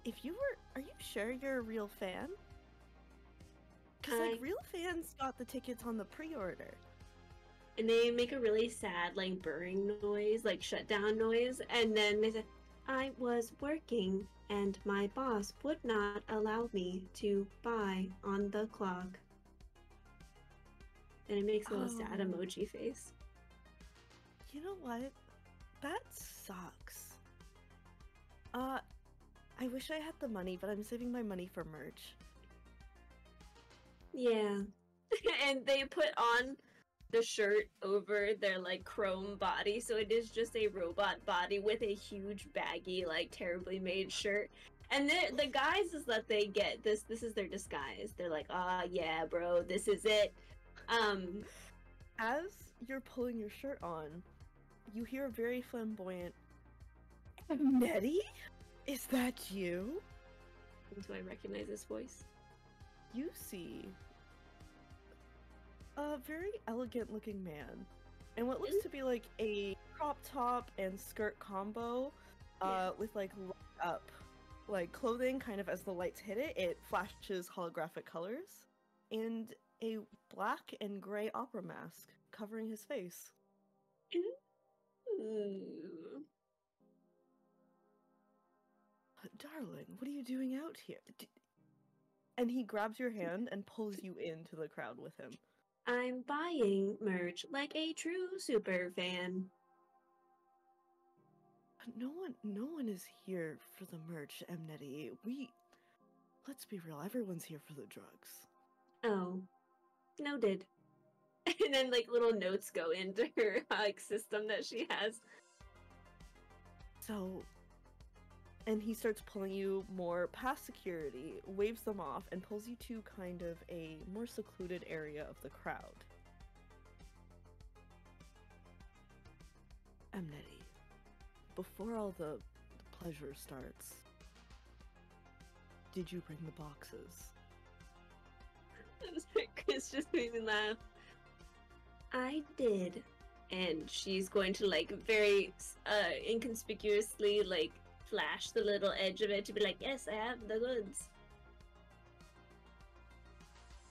Speaker 2: if you were, are you sure you're a real fan? Because, like, real fans got the tickets on the pre-order.
Speaker 7: And they make a really sad, like, burring noise, like, shutdown noise, and then they said, "I was working, and my boss would not allow me to buy on the clock." And it makes a little sad emoji face.
Speaker 2: You know what? That sucks. I wish I had the money, but I'm saving my money for merch.
Speaker 7: Yeah. And they put on the shirt over their like chrome body, so it is just a robot body with a huge baggy, like terribly made shirt. And the guises that they get, this is their disguise. They're like, yeah, bro, this is it.
Speaker 2: As you're pulling your shirt on, you hear a very flamboyant, Nettie? Is that you?
Speaker 7: Do I recognize this voice?
Speaker 2: You see a very elegant looking man in what looks to be like a crop top and skirt combo, with like light up like clothing. Kind of as the lights hit it, it flashes holographic colors, and a black and gray opera mask covering his face.
Speaker 7: Ooh.
Speaker 2: Darling, what are you doing out here? And he grabs your hand and pulls you into the crowd with him.
Speaker 7: I'm buying merch like a true super fan.
Speaker 2: No one is here for the merch, Nettie. Let's be real, everyone's here for the drugs.
Speaker 7: Oh, noted. And then like little notes go into her like system that she has.
Speaker 2: So, and he starts pulling you more past security, waves them off, and pulls you to kind of a more secluded area of the crowd. Nettie, before all the pleasure starts, did you bring the boxes?
Speaker 7: Chris just made me laugh. I did. And she's going to like very inconspicuously like flash the little edge of it to be like, yes, I have the goods.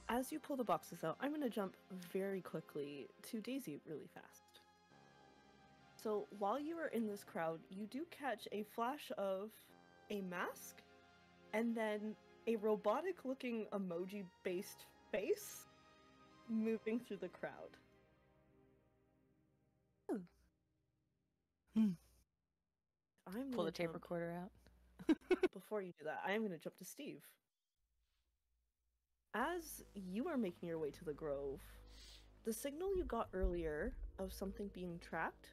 Speaker 2: As you pull the boxes out, I'm going to jump very quickly to Daisy really fast. So while you are in this crowd, you do catch a flash of a mask and then a robotic-looking emoji-based face moving through the crowd. I'm
Speaker 8: Pull
Speaker 2: gonna
Speaker 8: the tape
Speaker 2: jump-
Speaker 8: recorder out.
Speaker 2: Before you do that, I am going to jump to Steve. As you are making your way to the Grove, the signal you got earlier of something being tracked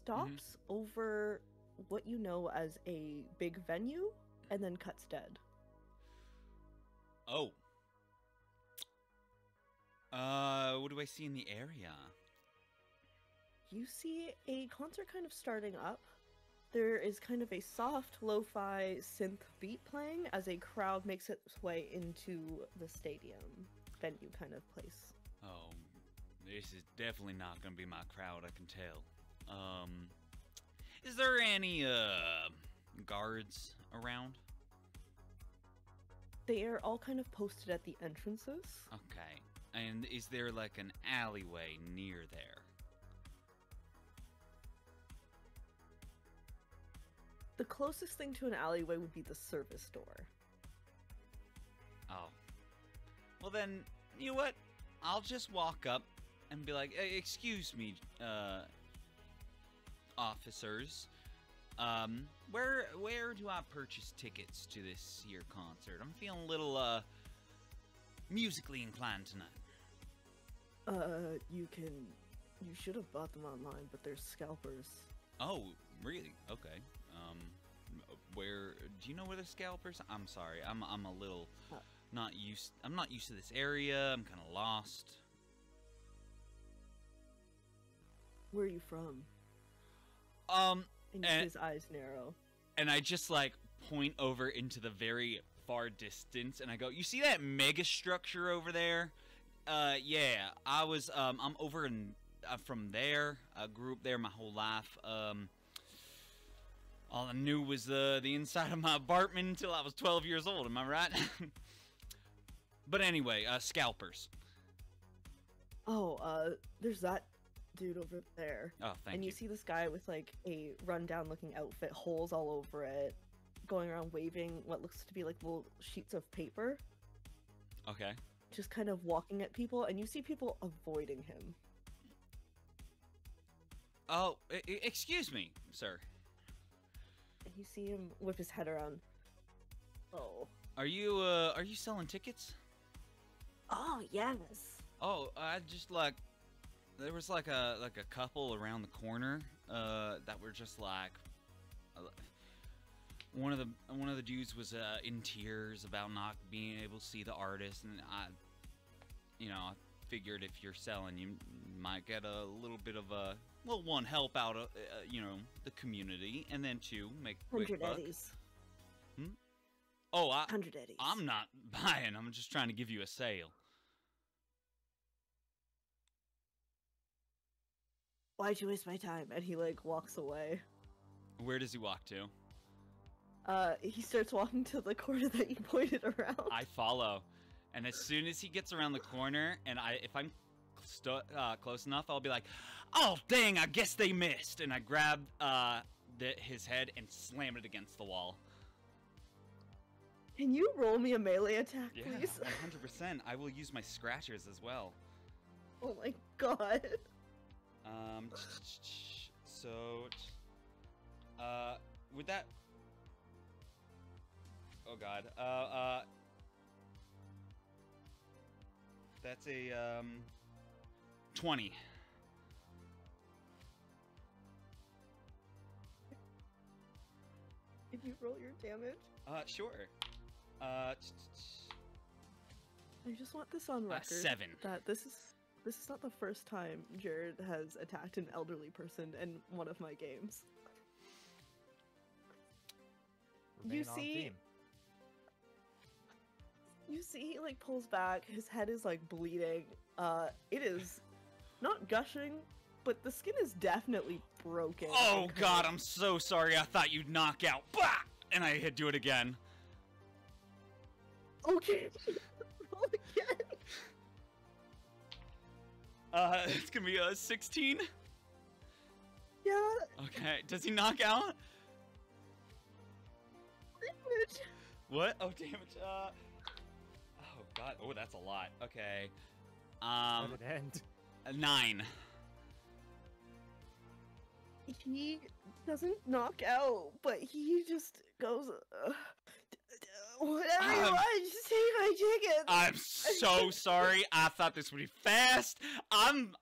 Speaker 2: stops over what you know as a big venue and then cuts dead.
Speaker 4: Oh. What do I see in the area?
Speaker 2: You see a concert kind of starting up. There is kind of a soft lo-fi synth beat playing as a crowd makes its way into the stadium venue kind of place.
Speaker 4: Oh, this is definitely not gonna be my crowd, I can tell. Is there any, guards around?
Speaker 2: They are all kind of posted at the entrances.
Speaker 4: Okay. And is there, like, an alleyway near there?
Speaker 2: The closest thing to an alleyway would be the service door.
Speaker 4: Oh. Well then, you know what? I'll just walk up and be like, excuse me, officers. Where do I purchase tickets to this here concert? I'm feeling a little, musically inclined tonight.
Speaker 2: You should have bought them online, but they're scalpers.
Speaker 4: Oh, really? Okay. Where do you know where the scalpers? I'm sorry. I'm a little I'm not used to this area. I'm kind of lost.
Speaker 2: Where are you from? And his eyes narrow.
Speaker 4: And I just like point over into the very far distance and I go, "You see that mega structure over there? Yeah, I'm over in from there. I grew up there my whole life. All I knew was the inside of my apartment until I was 12 years old. Am I right?" But anyway, scalpers.
Speaker 2: Oh, there's that dude over there.
Speaker 4: Oh, thank you.
Speaker 2: And you see this guy with like a rundown looking outfit, holes all over it, going around waving what looks to be like little sheets of paper.
Speaker 4: Okay.
Speaker 2: Just kind of walking at people, and you see people avoiding him.
Speaker 4: Oh, excuse me, sir.
Speaker 2: You see him whip his head around. Oh.
Speaker 4: Are you selling tickets?
Speaker 9: Oh, yes.
Speaker 4: Oh, I just like there was like a couple around the corner that were just like one of the dudes was in tears about not being able to see the artist, and I figured if you're selling, you might get a little bit of a one, help out the community, and then two, make a quick
Speaker 9: 100
Speaker 4: buck.
Speaker 9: eddies.
Speaker 4: Oh,
Speaker 9: 100 eddies.
Speaker 4: I'm not buying. I'm just trying to give you a sale.
Speaker 2: Why'd you waste my time? And he like walks away.
Speaker 4: Where does he walk to?
Speaker 2: He starts walking to the corner that you pointed around.
Speaker 4: I follow, and as soon as he gets around the corner, and if I'm close enough, I'll be like, "Oh dang! I guess they missed!" And I grab his head and slam it against the wall.
Speaker 2: Can you roll me a melee attack,
Speaker 4: Yeah,
Speaker 2: please?
Speaker 4: 100%. I will use my scratchers as well.
Speaker 2: Oh my god.
Speaker 4: So, with that. Oh god. That's a 20.
Speaker 2: Can you roll your damage?
Speaker 4: Sure.
Speaker 2: I just want this on record.
Speaker 4: 7.
Speaker 2: That this is not the first time Jared has attacked an elderly person in one of my games.
Speaker 3: Remain on theme.
Speaker 2: You see he like pulls back, his head is like bleeding. It is not gushing, but the skin is definitely broken.
Speaker 4: Oh god, I'm so sorry. I thought you'd knock out. Bah! And I do it again.
Speaker 2: Okay. Roll again.
Speaker 4: It's gonna be a 16.
Speaker 2: Yeah.
Speaker 4: Okay. Does he knock out?
Speaker 2: Damage.
Speaker 4: What? Oh, damage. Oh god. Oh, that's a lot. Okay.
Speaker 3: Let it end.
Speaker 4: A 9.
Speaker 2: He doesn't knock out, but he just goes, whatever you want, just take my ticket.
Speaker 4: I'm so sorry. I thought this would be fast. I'm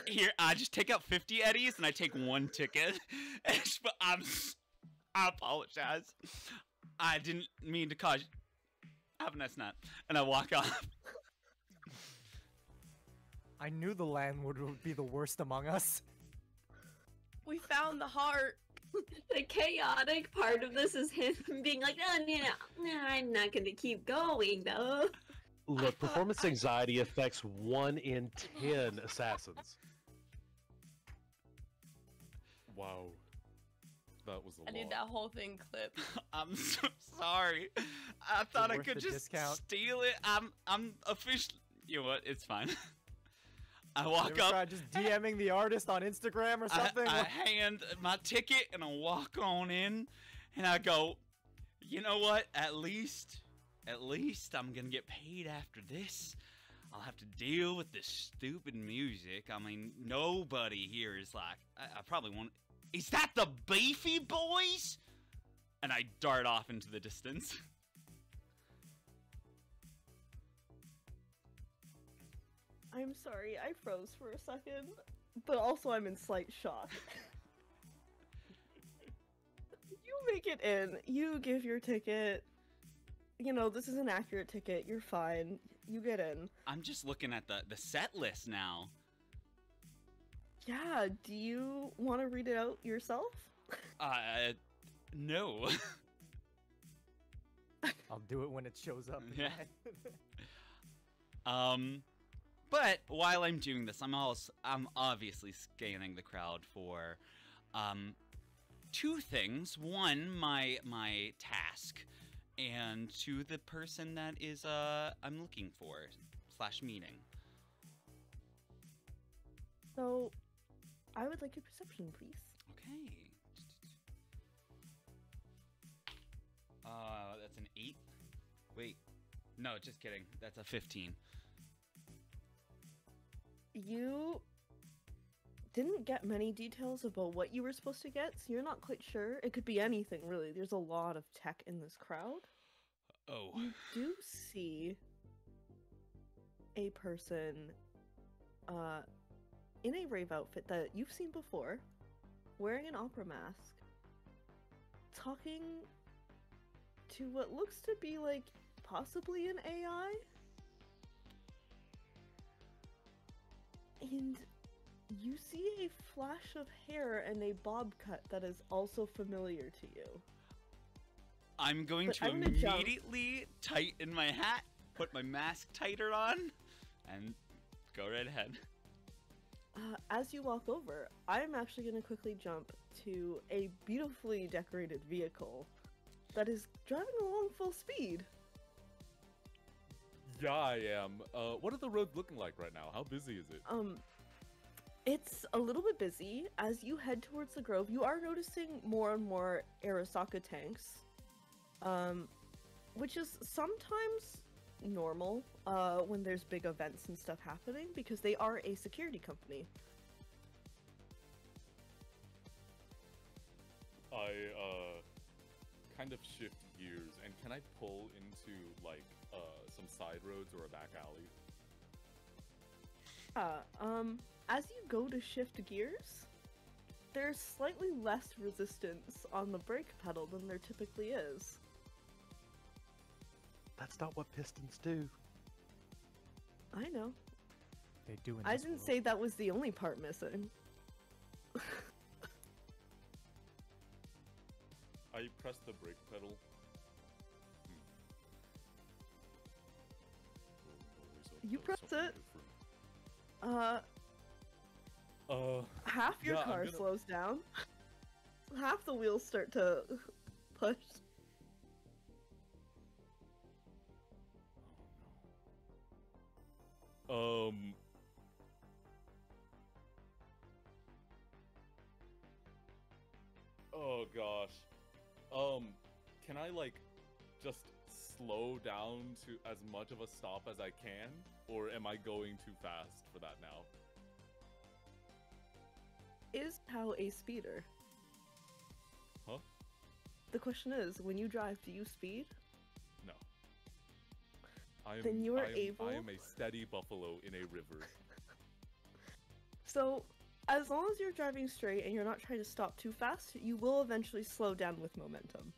Speaker 4: here. I just take out 50 eddies and I take 1 ticket. But I apologize. I didn't mean to cause. Have a nice night. And I walk off.
Speaker 3: I knew the landlord would be the worst among us.
Speaker 5: We found the heart.
Speaker 7: The chaotic part of this is him being like, "Oh, no, I'm not gonna keep going though."
Speaker 6: Look, performance anxiety affects 1 in 10 assassins.
Speaker 1: Wow. That was a lot.
Speaker 5: I need that whole thing clipped.
Speaker 4: I'm so sorry. I thought I
Speaker 3: worth
Speaker 4: could
Speaker 3: the
Speaker 4: just
Speaker 3: discount?
Speaker 4: steal it. I'm officially. You know what? It's fine. I
Speaker 3: You
Speaker 4: walk
Speaker 3: ever
Speaker 4: up.
Speaker 3: tried just DMing the artist on Instagram or something?
Speaker 4: I hand my ticket and I walk on in, and I go, you know what? At least I'm gonna get paid after this. I'll have to deal with this stupid music. I mean, nobody here is like, I probably won't. Is that the Beefy Boys? And I dart off into the distance.
Speaker 2: I'm sorry, I froze for a second, but also I'm in slight shock. You make it in, you give your ticket. You know, this is an accurate ticket, you're fine. You get in.
Speaker 4: I'm just looking at the set list now.
Speaker 2: Yeah, do you want to read it out yourself?
Speaker 4: No.
Speaker 3: I'll do it when it shows up.
Speaker 4: Yeah. But while I'm doing this, I'm obviously scanning the crowd for 2 things. 1, my task, and 2, the person that is I'm looking for / meeting.
Speaker 2: So, I would like your perception, please.
Speaker 4: Okay. That's an 8. Wait. No, just kidding. That's a 15.
Speaker 2: You didn't get many details about what you were supposed to get, so you're not quite sure. It could be anything, really. There's a lot of tech in this crowd.
Speaker 4: Oh.
Speaker 2: You do see a person in a rave outfit that you've seen before, wearing an opera mask, talking to what looks to be like possibly an AI. And you see a flash of hair and a bob cut that is also familiar to you.
Speaker 4: I'm going
Speaker 2: But
Speaker 4: to
Speaker 2: I'm gonna jump.
Speaker 4: immediately tighten my hat, put my mask tighter on, and go right ahead.
Speaker 2: As you walk over, I'm actually going to quickly jump to a beautifully decorated vehicle that is driving along full speed.
Speaker 1: Yeah, I am. What are the roads looking like right now? How busy is it?
Speaker 2: It's a little bit busy. As you head towards the grove, you are noticing more and more Arasaka tanks, which is sometimes normal when there's big events and stuff happening, because they are a security company.
Speaker 1: I kind of shift gears, and can I pull into like some side roads or a back alley?
Speaker 2: As you go to shift gears, there's slightly less resistance on the brake pedal than there typically is.
Speaker 6: That's not what pistons do.
Speaker 2: I know.
Speaker 3: They do in
Speaker 2: I
Speaker 3: this
Speaker 2: didn't
Speaker 3: world.
Speaker 2: say that was the only part missing.
Speaker 1: I press the brake pedal.
Speaker 2: You press it. Half your
Speaker 1: yeah, I'm
Speaker 2: car
Speaker 1: gonna-
Speaker 2: slows down. Half the wheels start to push.
Speaker 1: Oh gosh. Can I like just slow down to as much of a stop as I can? Or am I going too fast for that now?
Speaker 2: Is how a speeder?
Speaker 1: Huh?
Speaker 2: The question is, when you drive, do you speed?
Speaker 1: No. I am,
Speaker 2: Then you are
Speaker 1: I am,
Speaker 2: able-
Speaker 1: I am a steady buffalo in a river.
Speaker 2: So, as long as you're driving straight and you're not trying to stop too fast, you will eventually slow down with momentum.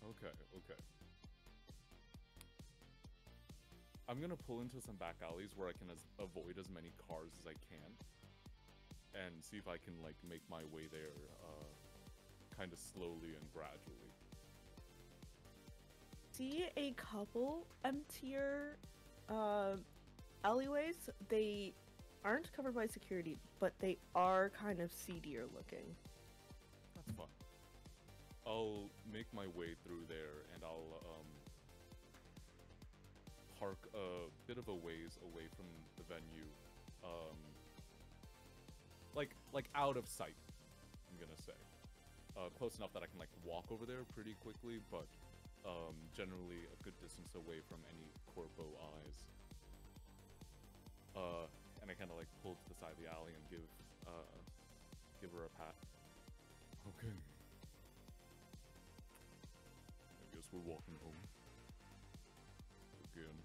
Speaker 1: Okay, okay. I'm gonna pull into some back alleys where I can avoid as many cars as I can, and see if I can like make my way there, kind of slowly and gradually.
Speaker 2: See a couple emptier alleyways. They aren't covered by security, but they are kind of seedier looking.
Speaker 1: That's fine. I'll make my way through there, and I'll park a bit of a ways away from the venue, like out of sight. I'm gonna say, close enough that I can like walk over there pretty quickly, but generally a good distance away from any corpo eyes. And I kind of like pull to the side of the alley and give her a pat. Okay. I guess we're walking home. Again.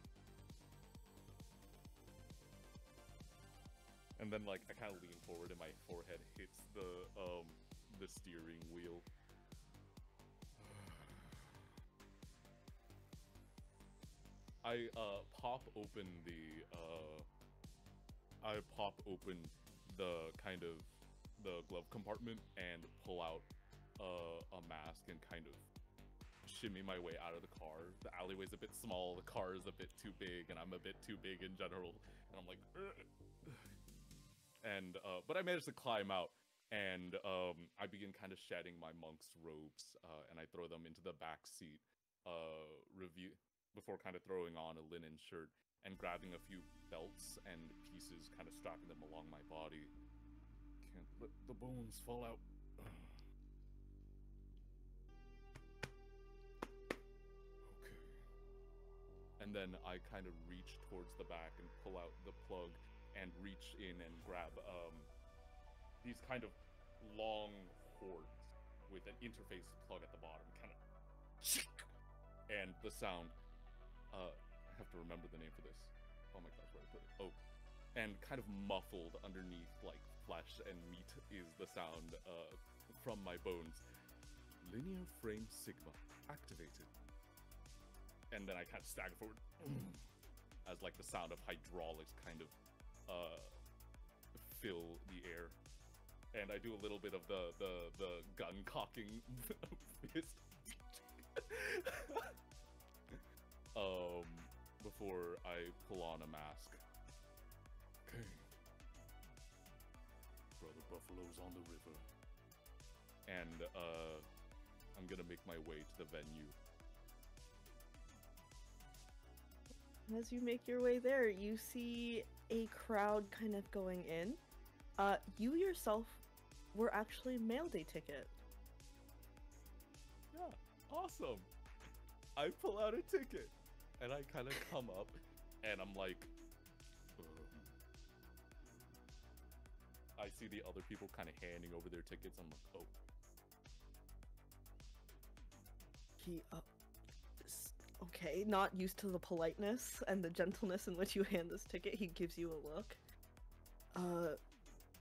Speaker 1: And then like I kind of lean forward and my forehead hits the steering wheel. I pop open the kind of the glove compartment and pull out a mask and kind of shimmy my way out of the car. The alleyway's a bit small, the car is a bit too big, and I'm a bit too big in general. And I'm like, ugh. And but I managed to climb out, and I begin kind of shedding my monk's robes, and I throw them into the back seat, before kind of throwing on a linen shirt and grabbing a few belts and pieces, kind of strapping them along my body. Can't let the bones fall out. Okay. And then I kind of reach towards the back and pull out the plug and reach in and grab these kind of long horns with an interface plug at the bottom, kind of, and the sound. I have to remember the name for this. Oh my gosh, where did I put it? Oh, and kind of muffled underneath, like flesh and meat, is the sound from my bones. Linear frame sigma activated. And then I kind of stagger forward as like the sound of hydraulics kind of fill the air. And I do a little bit of the gun cocking fist. Before I pull on a mask. Okay. Brother Buffalo's on the river. And I'm gonna make my way to the venue.
Speaker 2: As you make your way there, you see a crowd kind of going in. You yourself were actually mailed a ticket.
Speaker 1: Yeah, awesome. I pull out a ticket, and I kind of come up, and I'm like, I see the other people kind of handing over their tickets. I'm like, oh.
Speaker 2: Okay, not used to the politeness and the gentleness in which you hand this ticket, he gives you a look.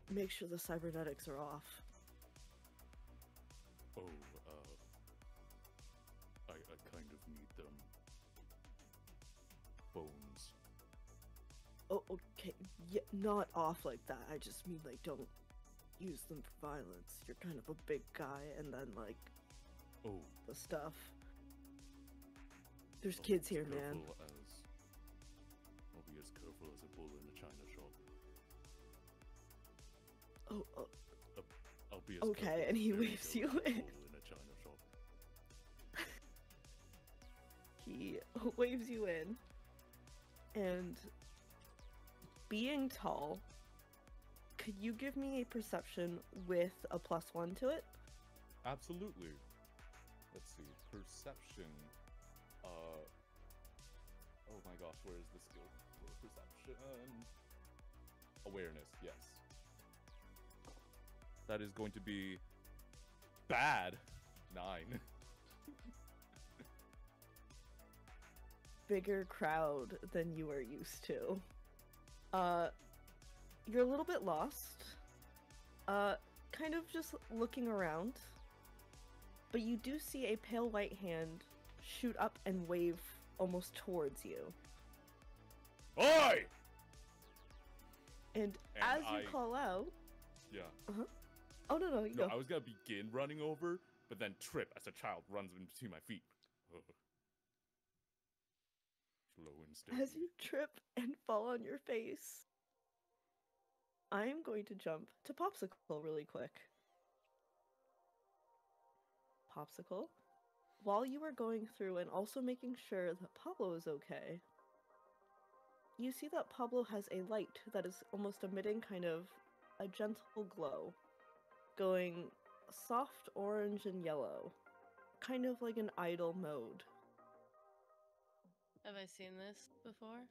Speaker 2: Make sure the cybernetics are off.
Speaker 1: Oh, I kind of need them. Bones.
Speaker 2: Oh, okay. Yeah, not off like that. I just mean, like, don't use them for violence. You're kind of a big guy, and then, like,
Speaker 1: oh,
Speaker 2: the stuff. There's kids here, man.
Speaker 1: I'll be as careful as a bull in a china shop.
Speaker 2: Oh,
Speaker 1: I'll be as
Speaker 2: okay,
Speaker 1: careful
Speaker 2: and
Speaker 1: as
Speaker 2: he
Speaker 1: a
Speaker 2: waves you
Speaker 1: bull
Speaker 2: in.
Speaker 1: in a china shop.
Speaker 2: He waves you in, and being tall, could you give me a perception with a +1 to it?
Speaker 1: Absolutely. Let's see. Perception. Oh my gosh, where is the skill for perception? Awareness, yes. That is going to be bad. 9.
Speaker 2: Bigger crowd than you are used to. You're a little bit lost. Kind of just looking around. But you do see a pale white hand shoot up and wave almost towards you.
Speaker 1: Oi!
Speaker 2: And as you call out...
Speaker 1: Yeah.
Speaker 2: Oh, no, you
Speaker 1: No,
Speaker 2: go.
Speaker 1: I was gonna begin running over, but then trip as a child runs between my feet. Ugh. Slow and steady.
Speaker 2: As you trip and fall on your face, I'm going to jump to Popsicle really quick. Popsicle, while you are going through and also making sure that Pablo is okay, you see that Pablo has a light that is almost emitting kind of a gentle glow, going soft orange and yellow, kind of like an idle mode.
Speaker 5: Have I seen this before?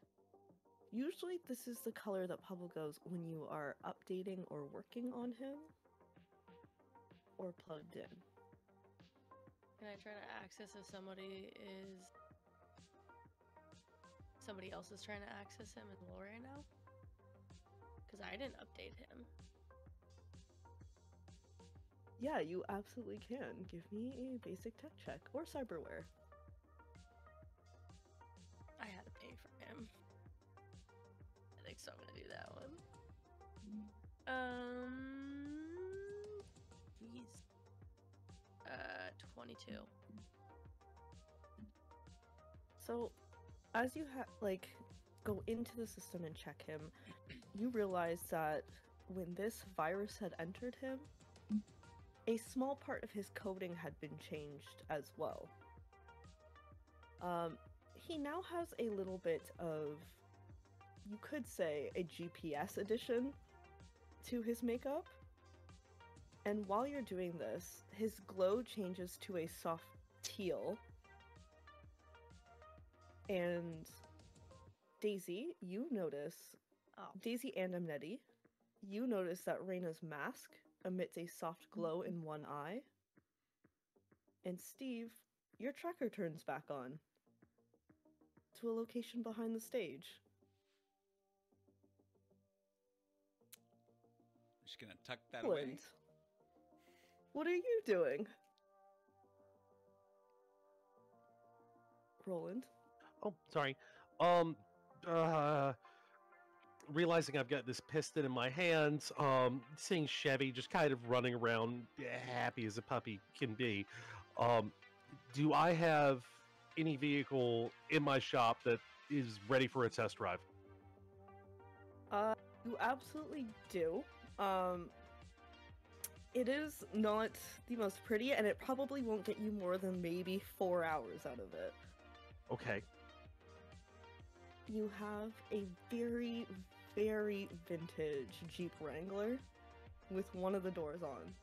Speaker 2: Usually this is the color that Pablo goes when you are updating or working on him, or plugged in.
Speaker 5: Can I try to access if somebody else is trying to access him as well right now? Because I didn't update him.
Speaker 2: Yeah, you absolutely can. Give me a basic tech check or cyberware.
Speaker 5: I had to pay for him. I think so. I'm gonna do that one. He's 22.
Speaker 2: So, as you go into the system and check him, you realize that when this virus had entered him, a small part of his coding had been changed as well. He now has a little bit of, you could say, a GPS addition to his makeup. And while you're doing this, his glow changes to a soft teal. And Daisy, you notice, Daisy and Amneti, you notice that Reyna's mask emits a soft glow in one eye. And Steve, your tracker turns back on to a location behind the stage.
Speaker 4: Just gonna tuck that away.
Speaker 2: Roland, what are you doing? Roland?
Speaker 6: Oh, sorry. Uh, Realizing I've got this piston in my hands, seeing Chevy just kind of running around, happy as a puppy can be. Do I have any vehicle in my shop that is ready for a test drive?
Speaker 2: You absolutely do. It is not the most pretty, and it probably won't get you more than maybe 4 hours out of it.
Speaker 6: Okay.
Speaker 2: You have a very, very vintage Jeep Wrangler with one of the doors on.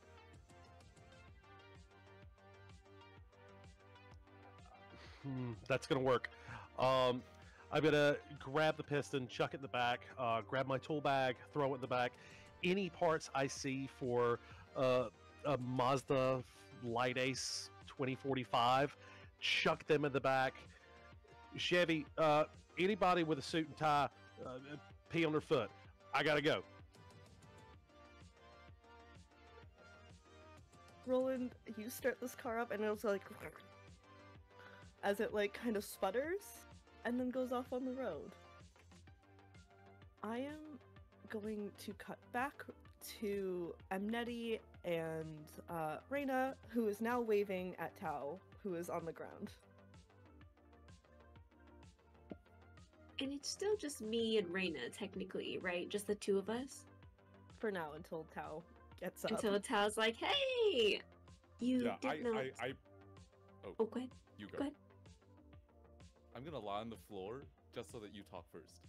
Speaker 6: That's gonna work. I'm gonna grab the piston, chuck it in the back, grab my tool bag, throw it in the back. Any parts I see for a Mazda Light Ace 2045, chuck them in the back. Chevy, anybody with a suit and tie, pee on their foot. I gotta go.
Speaker 2: Roland, you start this car up and it's like as it like kind of sputters and then goes off on the road. I am going to cut back to Amneti and Reyna, who is now waving at Tao, who is on the ground.
Speaker 7: And it's still just me and Reyna, technically, right? Just the two of us?
Speaker 2: For now, until Tao gets up.
Speaker 7: Until Tao's like, hey! You
Speaker 1: Yeah,
Speaker 7: did not...
Speaker 1: Oh,
Speaker 7: Oh, go ahead.
Speaker 1: you go.
Speaker 7: Go ahead.
Speaker 1: I'm gonna lie on the floor just so that you talk first.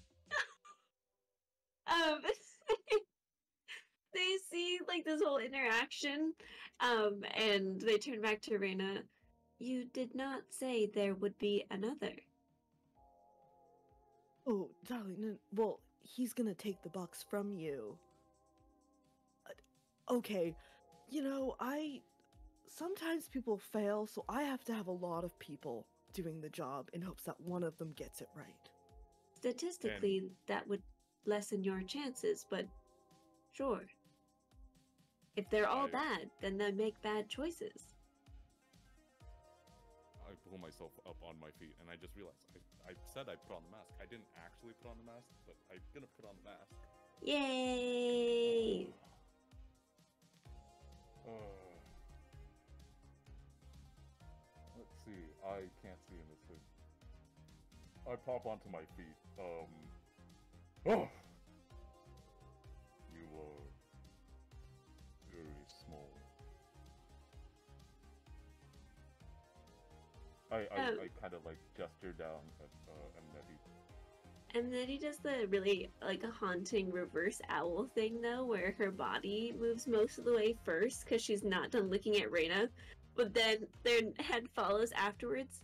Speaker 7: They see like this whole interaction, and they turn back to Reyna. You did not say there would be another.
Speaker 2: Oh, darling, well, he's gonna take the box from you. Okay, you know, sometimes people fail, so I have to have a lot of people doing the job in hopes that one of them gets it right.
Speaker 7: Statistically, that would lessen your chances, but sure. If they're all bad, then they make bad choices.
Speaker 1: I pull myself up on my feet, and I just realized I said I put on the mask. I didn't actually put on the mask, but I'm gonna put on the mask.
Speaker 7: Yay!
Speaker 1: Let's see. I can't see in this thing. I pop onto my feet. Oh! You are very small. I kind of like gesture down at Amneti.
Speaker 7: And then he does the really like a haunting reverse owl thing though, where her body moves most of the way first because she's not done looking at Reyna, but then their head follows afterwards.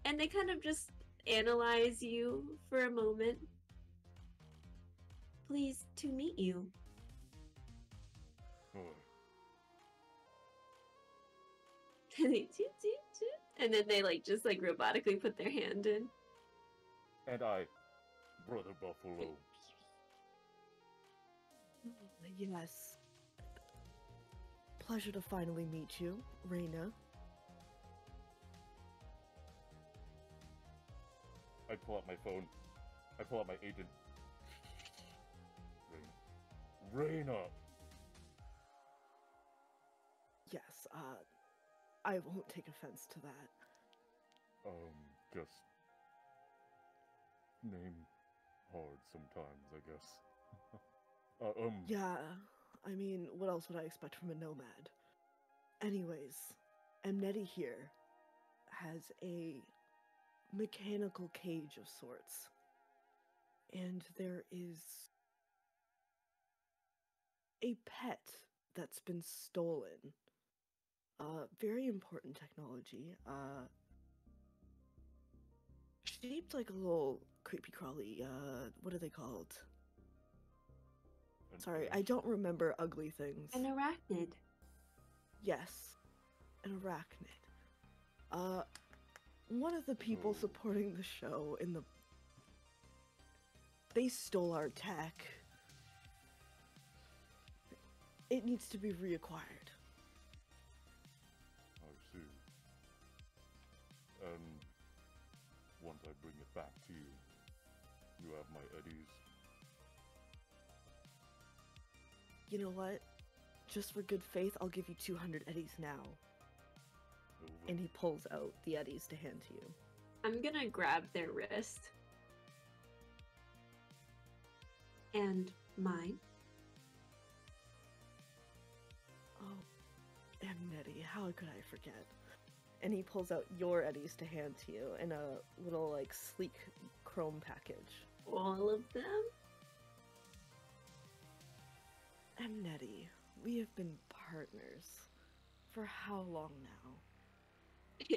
Speaker 7: And they kind of just analyze you for a moment. Pleased to meet you. And they toot, toot, toot. And then they like just like robotically put their hand in.
Speaker 1: And I, Brother Buffalo.
Speaker 2: Yes. Pleasure to finally meet you, Reyna.
Speaker 1: I pull out my phone. I pull out my agent. Reyna.
Speaker 2: Yes, I won't take offense to that.
Speaker 1: Just name hard sometimes, I guess.
Speaker 2: Yeah, I mean, what else would I expect from a nomad? Anyways, Amneti here has a mechanical cage of sorts. And there is a pet that's been stolen. Very important technology. Shaped like a little creepy crawly, what are they called?
Speaker 1: And
Speaker 2: Sorry,
Speaker 1: then-
Speaker 2: I don't remember ugly things.
Speaker 7: An arachnid.
Speaker 2: Yes, an arachnid. One of the people
Speaker 1: Oh.
Speaker 2: supporting the show in the... They stole our tech. It needs to be reacquired.
Speaker 1: I see. And once I bring it back to you, you have my eddies.
Speaker 2: You know what? Just for good faith, I'll give you 200 eddies now.
Speaker 1: Over.
Speaker 2: And he pulls out the eddies to hand to you.
Speaker 7: I'm gonna grab their wrist. And mine.
Speaker 2: Oh, Amnetti, how could I forget? And he pulls out your eddies to hand to you in a little, like, sleek chrome package.
Speaker 7: All of them?
Speaker 2: Amnetti, we have been partners. For how long now?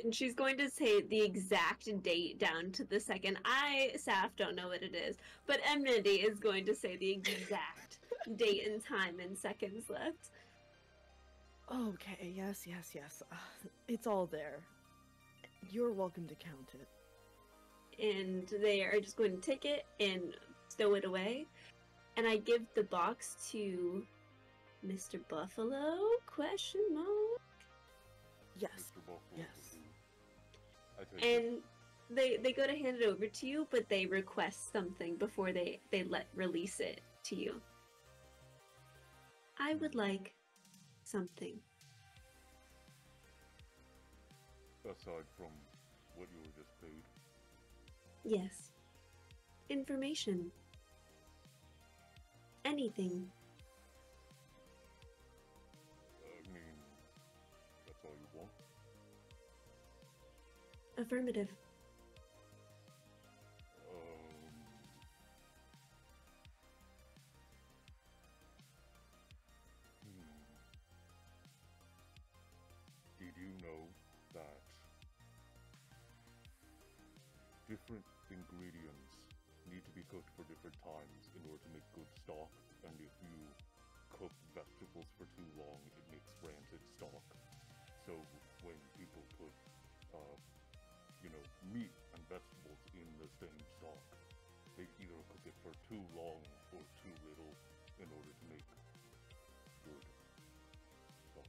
Speaker 7: And she's going to say the exact date down to the second. I, Saf, don't know what it is, but Enmity is going to say the exact date and time and seconds left.
Speaker 2: Okay, yes. It's all there. You're welcome to count it.
Speaker 7: And they are just going to take it and stow it away. And I give the box to Mr. Buffalo? Question mark.
Speaker 2: Yes.
Speaker 1: Mr. Buffalo,
Speaker 2: Yes.
Speaker 1: I take it.
Speaker 7: And they go to hand it over to you, but they request something before they release it to you. I would like something.
Speaker 1: Aside from what you were just paid.
Speaker 7: Yes. Information. Anything.
Speaker 1: I mean, that's all you want?
Speaker 7: Affirmative.
Speaker 1: Did you know that different ingredients need to be cooked for different times in order to make good stock? And if you cook vegetables for too long, it makes rancid stock. So when people put, meat and vegetables in the same stock, they either cook it for too long or too little in order to make good stock.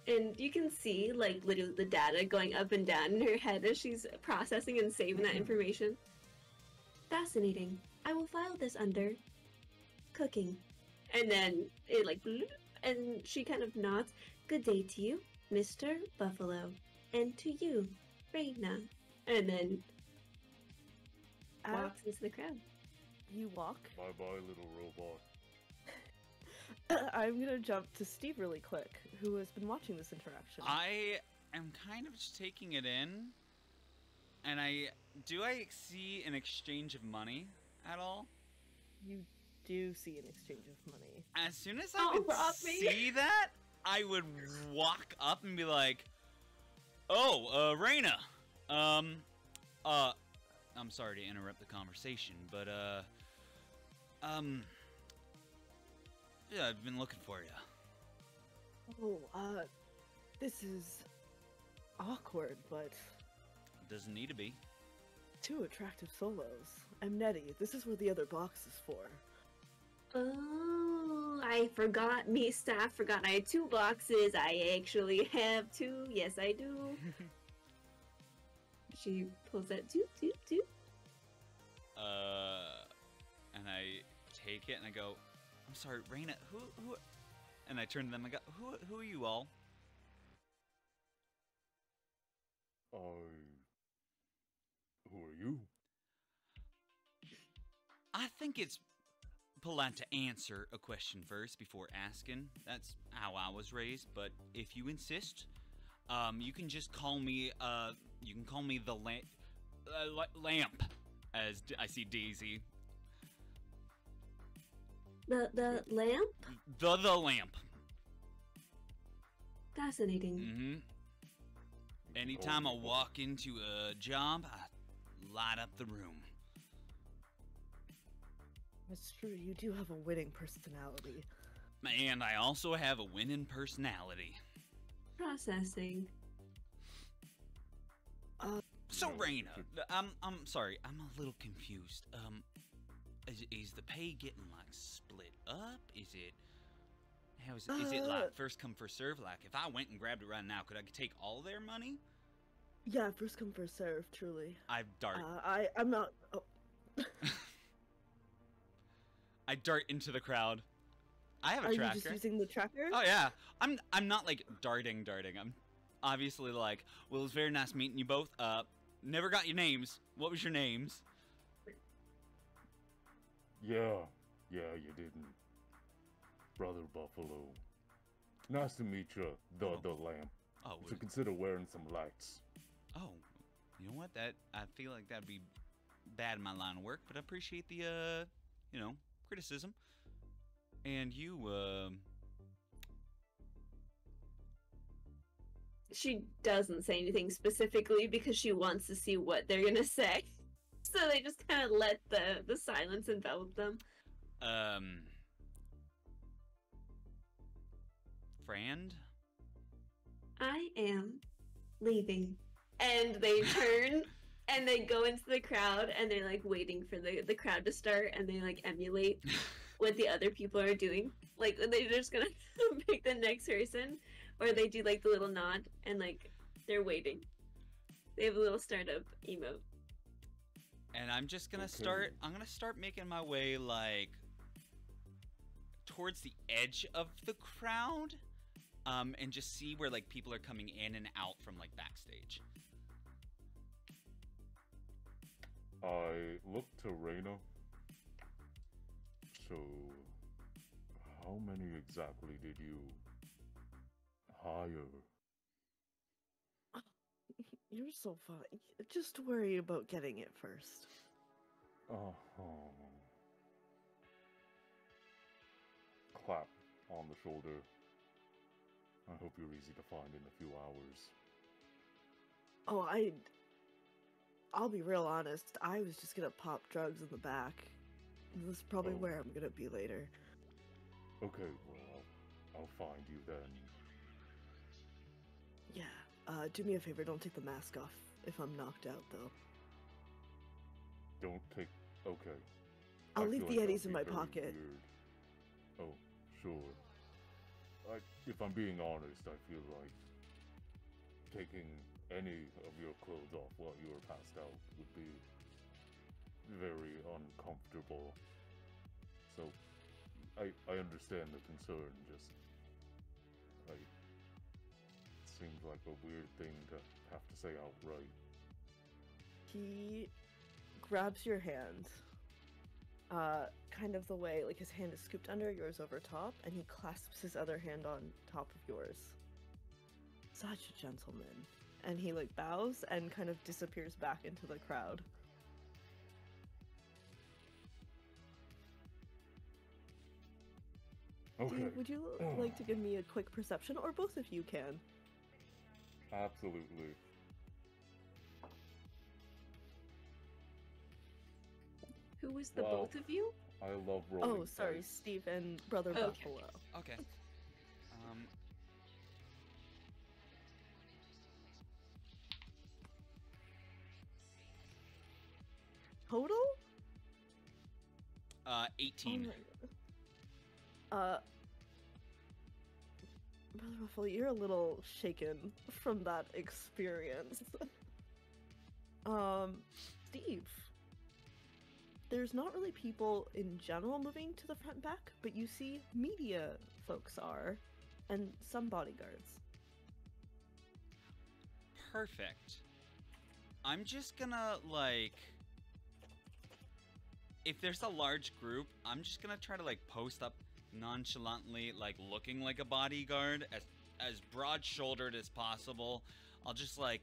Speaker 7: And you can see, like, literally the data going up and down in her head as she's processing and saving that information. Fascinating. I will file this under cooking. And then it, like, bloop, and she kind of nods. Good day to you, Mr. Buffalo. And to you, Reina. And then
Speaker 2: As
Speaker 7: walks into the crowd.
Speaker 2: you walk,
Speaker 1: Bye-bye, little robot.
Speaker 2: I'm gonna jump to Steve really quick, who has been watching this interaction.
Speaker 4: I am kind of just taking it in, and I see an exchange of money at all?
Speaker 2: You do see an exchange of money.
Speaker 4: As soon as I
Speaker 7: Oh,
Speaker 4: would
Speaker 7: Robbie.
Speaker 4: see that, I would walk up and be like, "Oh, Reina, I'm sorry to interrupt the conversation, but yeah, I've been looking for you."
Speaker 2: Oh, this is awkward, but
Speaker 4: Doesn't need to be.
Speaker 2: two attractive solos. Amnetti, this is what the other box is for.
Speaker 7: Oh, I forgot. Me, staff forgot I had 2 boxes. I actually have 2. Yes, I do. She pulls that doop.
Speaker 4: And I take it and I go, "I'm sorry, Reina, who?" And I turn to them and I go, "Who are you all?"
Speaker 1: Who are you?
Speaker 4: I think it's polite to answer a question first before asking. That's how I was raised. But if you insist, you can just call me. You can call me the lamp. As I see Daisy,
Speaker 7: The lamp?
Speaker 4: the lamp.
Speaker 7: Fascinating.
Speaker 4: Mm-hmm. Anytime I walk into a job, I light up the room.
Speaker 2: It's true, you do have a winning personality.
Speaker 4: And I also have a winning personality.
Speaker 7: Processing.
Speaker 4: So Raina, I'm sorry, I'm a little confused. Is the pay getting like split up? Is it like first come first serve? Like if I went and grabbed it right now, could I take all their money?
Speaker 2: Yeah, first come first serve, truly.
Speaker 4: I dart.
Speaker 2: I'm not. Oh.
Speaker 4: I dart into the crowd. I have a
Speaker 2: Are
Speaker 4: tracker.
Speaker 2: you just using the tracker?
Speaker 4: Oh yeah, I'm not like darting. I'm obviously like, well, it was very nice meeting you both. Never got your names. What was your names?
Speaker 1: Yeah, you didn't. Brother Buffalo. Nice to meet you, the lamp.
Speaker 4: Oh,
Speaker 1: You should consider wearing some lights.
Speaker 4: oh, you know what? That I feel like that'd be bad in my line of work, but I appreciate the criticism. And you,
Speaker 7: She doesn't say anything specifically because she wants to see what they're gonna say. So they just kind of let the silence envelop them.
Speaker 4: friend?
Speaker 7: I am leaving. And they turn and they go into the crowd and they're like waiting for the crowd to start and they like emulate what the other people are doing. Like they're just gonna pick the next person or they do like the little nod and like they're waiting. They have a little startup emote.
Speaker 4: And I'm just gonna I'm gonna start making my way like towards the edge of the crowd, and just see where like people are coming in and out from like backstage.
Speaker 1: I look to Reina. So, how many exactly did you hire?
Speaker 2: You're so funny. Just worry about getting it first.
Speaker 1: Clap on the shoulder. I hope you're easy to find in a few hours.
Speaker 2: Oh, I'll be real honest. I was just gonna pop drugs in the back. This is probably
Speaker 1: Oh.
Speaker 2: where I'm gonna be later.
Speaker 1: Okay, well, I'll find you then.
Speaker 2: Yeah, do me a favor, don't take the mask off if I'm knocked out, though.
Speaker 1: Don't take... Okay.
Speaker 2: I'll
Speaker 1: I
Speaker 2: leave
Speaker 1: feel
Speaker 2: the
Speaker 1: like that
Speaker 2: eddies in
Speaker 1: would
Speaker 2: my
Speaker 1: be very
Speaker 2: pocket.
Speaker 1: weird. Oh, sure. If I'm being honest, I feel like taking any of your clothes off while you were passed out would be very uncomfortable. So, I understand the concern, just... it seems like a weird thing to have to say outright.
Speaker 2: He grabs your hand, kind of the way, like his hand is scooped under, yours over top, and he clasps his other hand on top of yours. Such a gentleman. And he like bows and kind of disappears back into the crowd.
Speaker 1: Okay.
Speaker 2: Would you like to give me a quick perception, or both of you can?
Speaker 1: Absolutely.
Speaker 7: Who was the
Speaker 1: Wow.
Speaker 7: both of you?
Speaker 1: I love rolling
Speaker 2: Oh, sorry,
Speaker 1: dice.
Speaker 2: Steve and Brother
Speaker 7: Okay.
Speaker 2: Buffalo.
Speaker 4: Okay.
Speaker 2: Total?
Speaker 4: 18.
Speaker 2: Brother Buffalo, you're a little shaken from that experience. Steve. There's not really people in general moving to the front and back, but you see media folks are, and some bodyguards.
Speaker 4: Perfect. I'm just gonna, like... If there's a large group, I'm just gonna try to, like, post up nonchalantly, like, looking like a bodyguard, as broad-shouldered as possible. I'll just, like,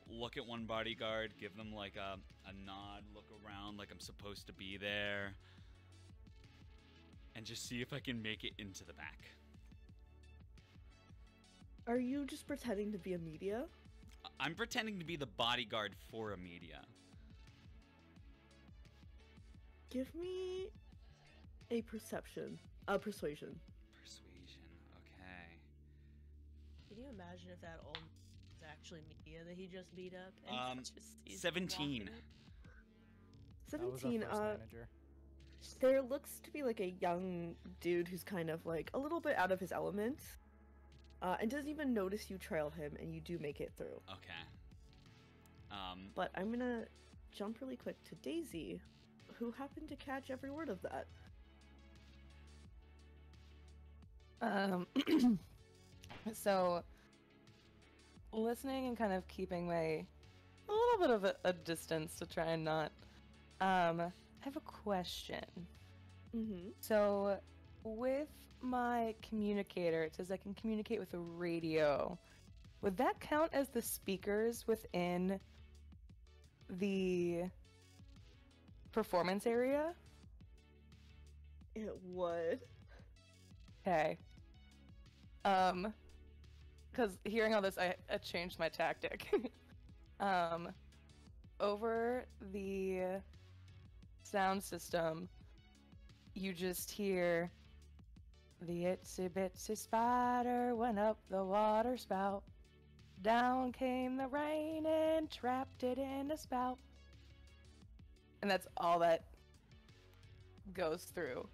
Speaker 4: look at one bodyguard, give them, like, a nod, look around like I'm supposed to be there, and just see if I can make it into the back.
Speaker 2: Are you just pretending to be a media?
Speaker 4: I'm pretending to be the bodyguard for a media.
Speaker 2: Give me a perception, a persuasion.
Speaker 4: Persuasion. Okay.
Speaker 5: Can you imagine if that old was actually Mia that he just beat up? And just he's
Speaker 4: 17.
Speaker 5: walking?
Speaker 3: That was our
Speaker 2: 17.
Speaker 3: first manager.
Speaker 2: There looks to be like a young dude who's kind of like a little bit out of his element, and doesn't even notice you trail him, and you do make it through.
Speaker 4: Okay.
Speaker 2: But I'm gonna jump really quick to Daisy, who happened to catch every word of that.
Speaker 8: So, listening and kind of keeping a little bit of a distance to try and not. I have a question.
Speaker 2: Mm-hmm.
Speaker 8: So, with my communicator, it says I can communicate with a radio. Would that count as the speakers within the performance area?
Speaker 2: It would.
Speaker 8: Okay. Because hearing all this, I changed my tactic. Over the sound system, you just hear the itsy bitsy spider went up the water spout. Down came the rain and trapped it in a spout. And that's all that goes through.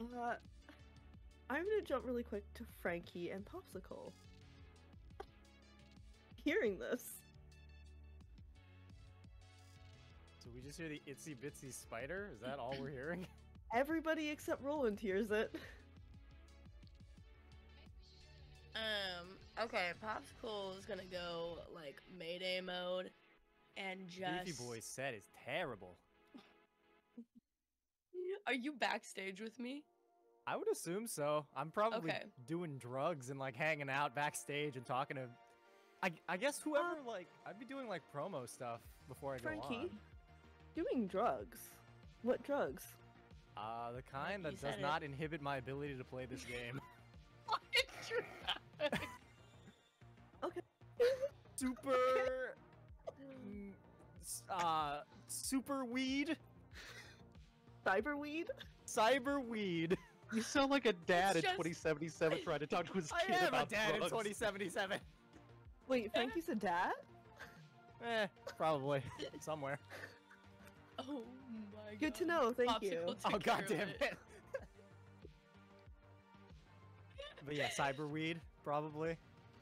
Speaker 2: I'm gonna jump really quick to Frankie and Popsicle. Hearing this.
Speaker 3: So we just hear the itsy bitsy spider? Is that all we're hearing?
Speaker 2: Everybody except Roland hears it.
Speaker 5: Okay, Popsicle is gonna go like Mayday mode and just.
Speaker 3: Beefy Boy's set is terrible.
Speaker 5: Are you backstage with me?
Speaker 3: I would assume so. I'm probably
Speaker 5: Okay.
Speaker 3: doing drugs and like hanging out backstage and talking to. I guess whoever I'd be doing like promo stuff before I go
Speaker 2: Frankie,
Speaker 3: on.
Speaker 2: doing drugs. What drugs?
Speaker 3: The kind
Speaker 5: you
Speaker 3: that
Speaker 5: said
Speaker 3: does
Speaker 5: it.
Speaker 3: not inhibit my ability to play this game.
Speaker 5: Why did you have it?
Speaker 2: Okay.
Speaker 3: Super. Super weed.
Speaker 2: Cyberweed?
Speaker 3: Cyber weed.
Speaker 6: You sound like a dad
Speaker 5: It's
Speaker 6: in
Speaker 5: just-
Speaker 6: 2077 trying to talk to his
Speaker 3: I
Speaker 6: kid
Speaker 3: am a
Speaker 6: about
Speaker 3: dad in
Speaker 6: drugs.
Speaker 3: 2077.
Speaker 2: Wait, Frankie's a dad?
Speaker 3: Probably somewhere.
Speaker 5: Oh my god.
Speaker 2: Good to know, thank
Speaker 5: Popsicle
Speaker 2: you.
Speaker 5: took
Speaker 3: Oh
Speaker 5: care
Speaker 3: god
Speaker 5: of
Speaker 3: damn it. But yeah, cyberweed probably.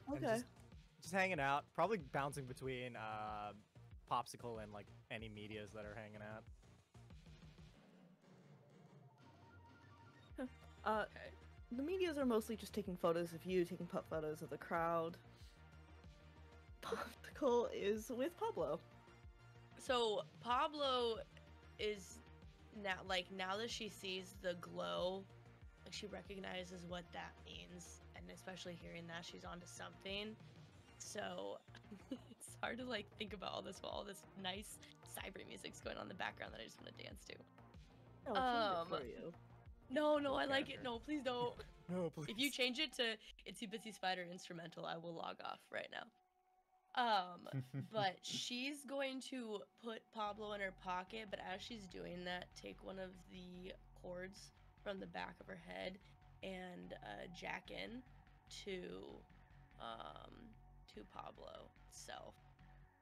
Speaker 3: And
Speaker 2: Okay.
Speaker 3: just hanging out, probably bouncing between Popsicle and like any medias that are hanging out.
Speaker 5: Okay.
Speaker 2: The medias are mostly just taking photos of you, taking photos of the crowd. Popsicle is with Pablo.
Speaker 5: So Pablo is now that she sees the glow, like she recognizes what that means, and especially hearing that she's onto something. So it's hard to like think about all this while all this nice cyber music's going on in the background that I just want to dance to.
Speaker 2: I'll change it for you.
Speaker 5: No, I like
Speaker 3: Okay,
Speaker 5: it. No, please don't.
Speaker 3: No, please.
Speaker 5: If you change it to Itsy Bitsy Spider instrumental, I will log off right now. But she's going to put Pablo in her pocket, but as she's doing that, take one of the cords from the back of her head and jack in to Pablo itself.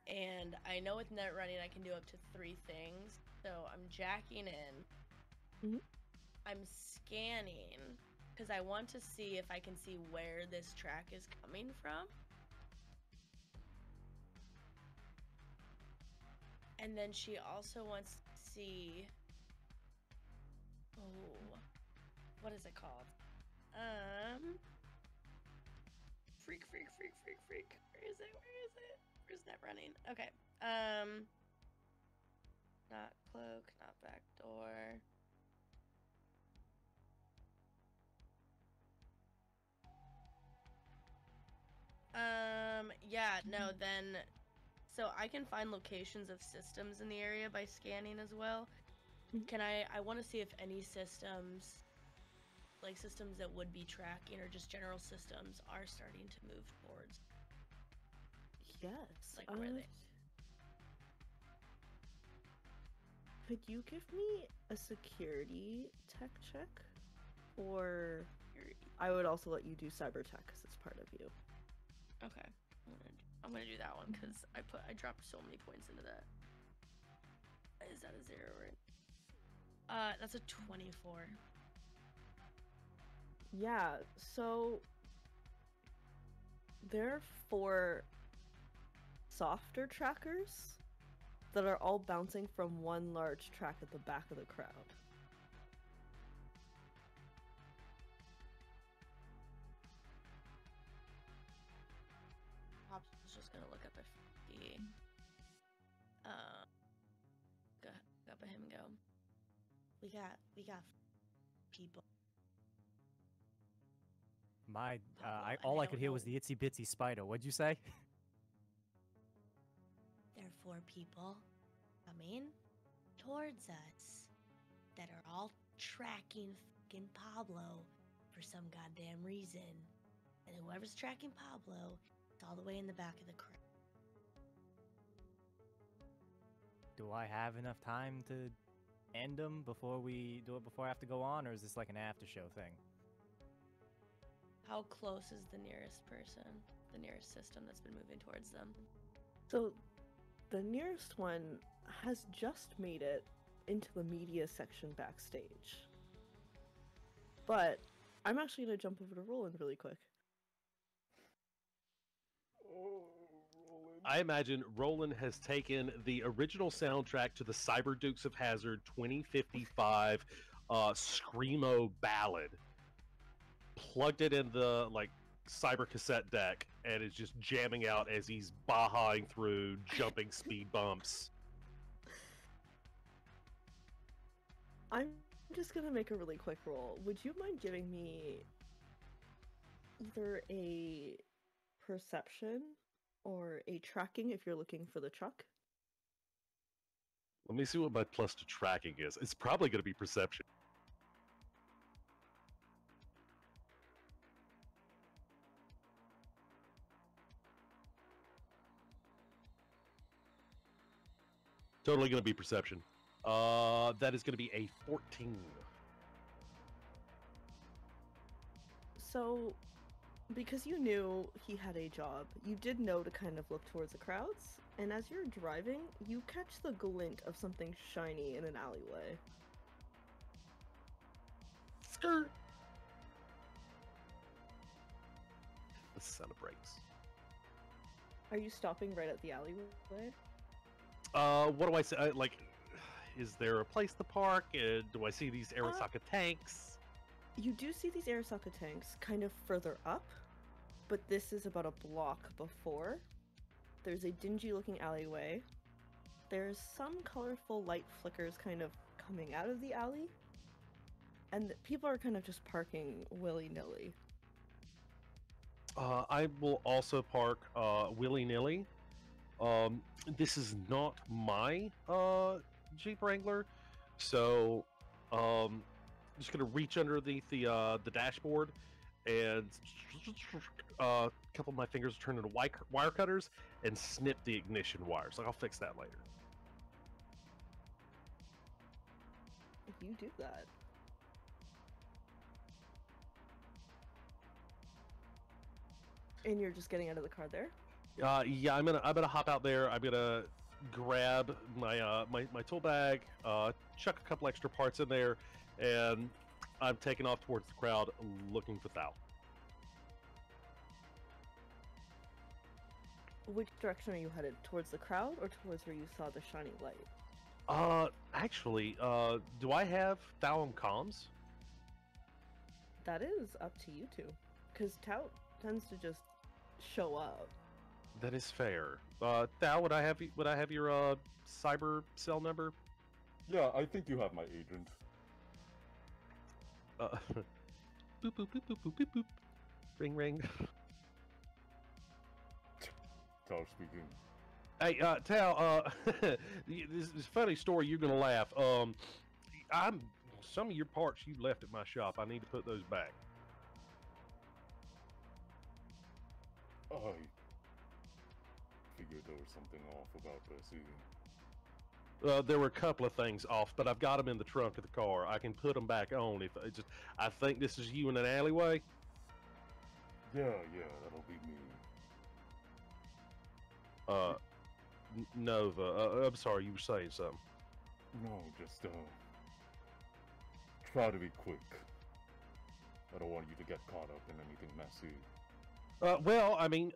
Speaker 5: And I know with net running I can do up to 3 things. So I'm jacking in.
Speaker 2: Mhm.
Speaker 5: I'm scanning because I want to see if I can see where this track is coming from. And then she also wants to see. Oh, what is it called? Freak. Where is it? Where's that running? Okay. Not cloak, not back door. Yeah, no, then so I can find locations of systems in the area by scanning as well.
Speaker 2: Mhm.
Speaker 5: Can I want to see if any systems, like systems that would be tracking or just general systems, are starting to move towards,
Speaker 2: Yes.
Speaker 5: like where they.
Speaker 2: Could you give me a security tech check? Or I would also let you do cyber tech because it's part of you.
Speaker 5: Okay, I'm gonna do that one because I dropped so many points into that. Is that a 0 right? That's a 24.
Speaker 2: Yeah, so there are 4 softer trackers that are all bouncing from one large track at the back of the crowd.
Speaker 5: Pops is just gonna look up if he go up at him and go. We got people.
Speaker 3: My,
Speaker 5: Pablo,
Speaker 3: all
Speaker 5: and
Speaker 3: I
Speaker 5: I
Speaker 3: could
Speaker 5: don't
Speaker 3: hear was
Speaker 5: know-
Speaker 3: the itsy bitsy spider. What'd you say?
Speaker 10: There are 4 people coming towards us that are all tracking fucking Pablo for some goddamn reason. And whoever's tracking Pablo is all the way in the back of the crowd.
Speaker 3: Do I have enough time to end them before we do it? Before I have to go on, or is this like an after show thing?
Speaker 5: How close is the nearest person? The nearest system that's been moving towards them?
Speaker 2: So the nearest one has just made it into the media section backstage. But I'm actually going to jump over to Roland really quick.
Speaker 6: I imagine Roland has taken the original soundtrack to the Cyber Dukes of Hazzard 2055 Screamo ballad, plugged it in the cyber cassette deck, and is just jamming out as he's bahaing through jumping speed bumps.
Speaker 2: I'm just going to make a really quick roll. Would you mind giving me either a perception or a tracking if you're looking for the truck?
Speaker 6: Let me see what my plus to tracking is. It's probably going to be perception. Totally going to be perception. That is going to be a 14.
Speaker 2: So, because you knew he had a job, you did know to kind of look towards the crowds, and as you're driving, you catch the glint of something shiny in an alleyway.
Speaker 6: Skirt. The sound of brakes.
Speaker 2: Are you stopping right at the alleyway?
Speaker 6: What do I say? Is there a place to park? Do I see these Arasaka tanks?
Speaker 2: You do see these Arasaka tanks kind of further up, but this is about a block before. There's a dingy looking alleyway. There's some colorful light flickers kind of coming out of the alley. And people are kind of just parking willy-nilly.
Speaker 6: I will also park willy-nilly. This is not my Jeep Wrangler, so I'm just gonna reach underneath the dashboard, and a couple of my fingers turn into wire cutters and snip the ignition wires. I'll fix that later.
Speaker 2: If you do that. And you're just getting out of the car there?
Speaker 6: Yeah, I'm gonna hop out there. I'm gonna grab my my tool bag, chuck a couple extra parts in there, and I'm taking off towards the crowd, looking for Thal.
Speaker 2: Which direction are you headed? Towards the crowd or towards where you saw the shiny light?
Speaker 6: Actually, do I have Thal on comms?
Speaker 2: That is up to you two. Because Tout tends to just show up.
Speaker 6: That is fair. Thal, would I have your cyber cell number?
Speaker 1: Yeah, I think you have my agent.
Speaker 6: Boop boop boop boop boop boop boop. Ring ring.
Speaker 1: Tal speaking.
Speaker 6: Hey, Tal. This is a funny story. You're gonna laugh. Some of your parts you left at my shop. I need to put those back.
Speaker 1: I figured there was something off about this.
Speaker 6: There were a couple of things off, but I've got them in the trunk of the car. I can put them back on if I just. I think this is you in an alleyway.
Speaker 1: Yeah, that'll be me.
Speaker 6: Nova. I'm sorry, you were saying something.
Speaker 1: No, just, try to be quick. I don't want you to get caught up in anything messy.
Speaker 6: Well, I mean,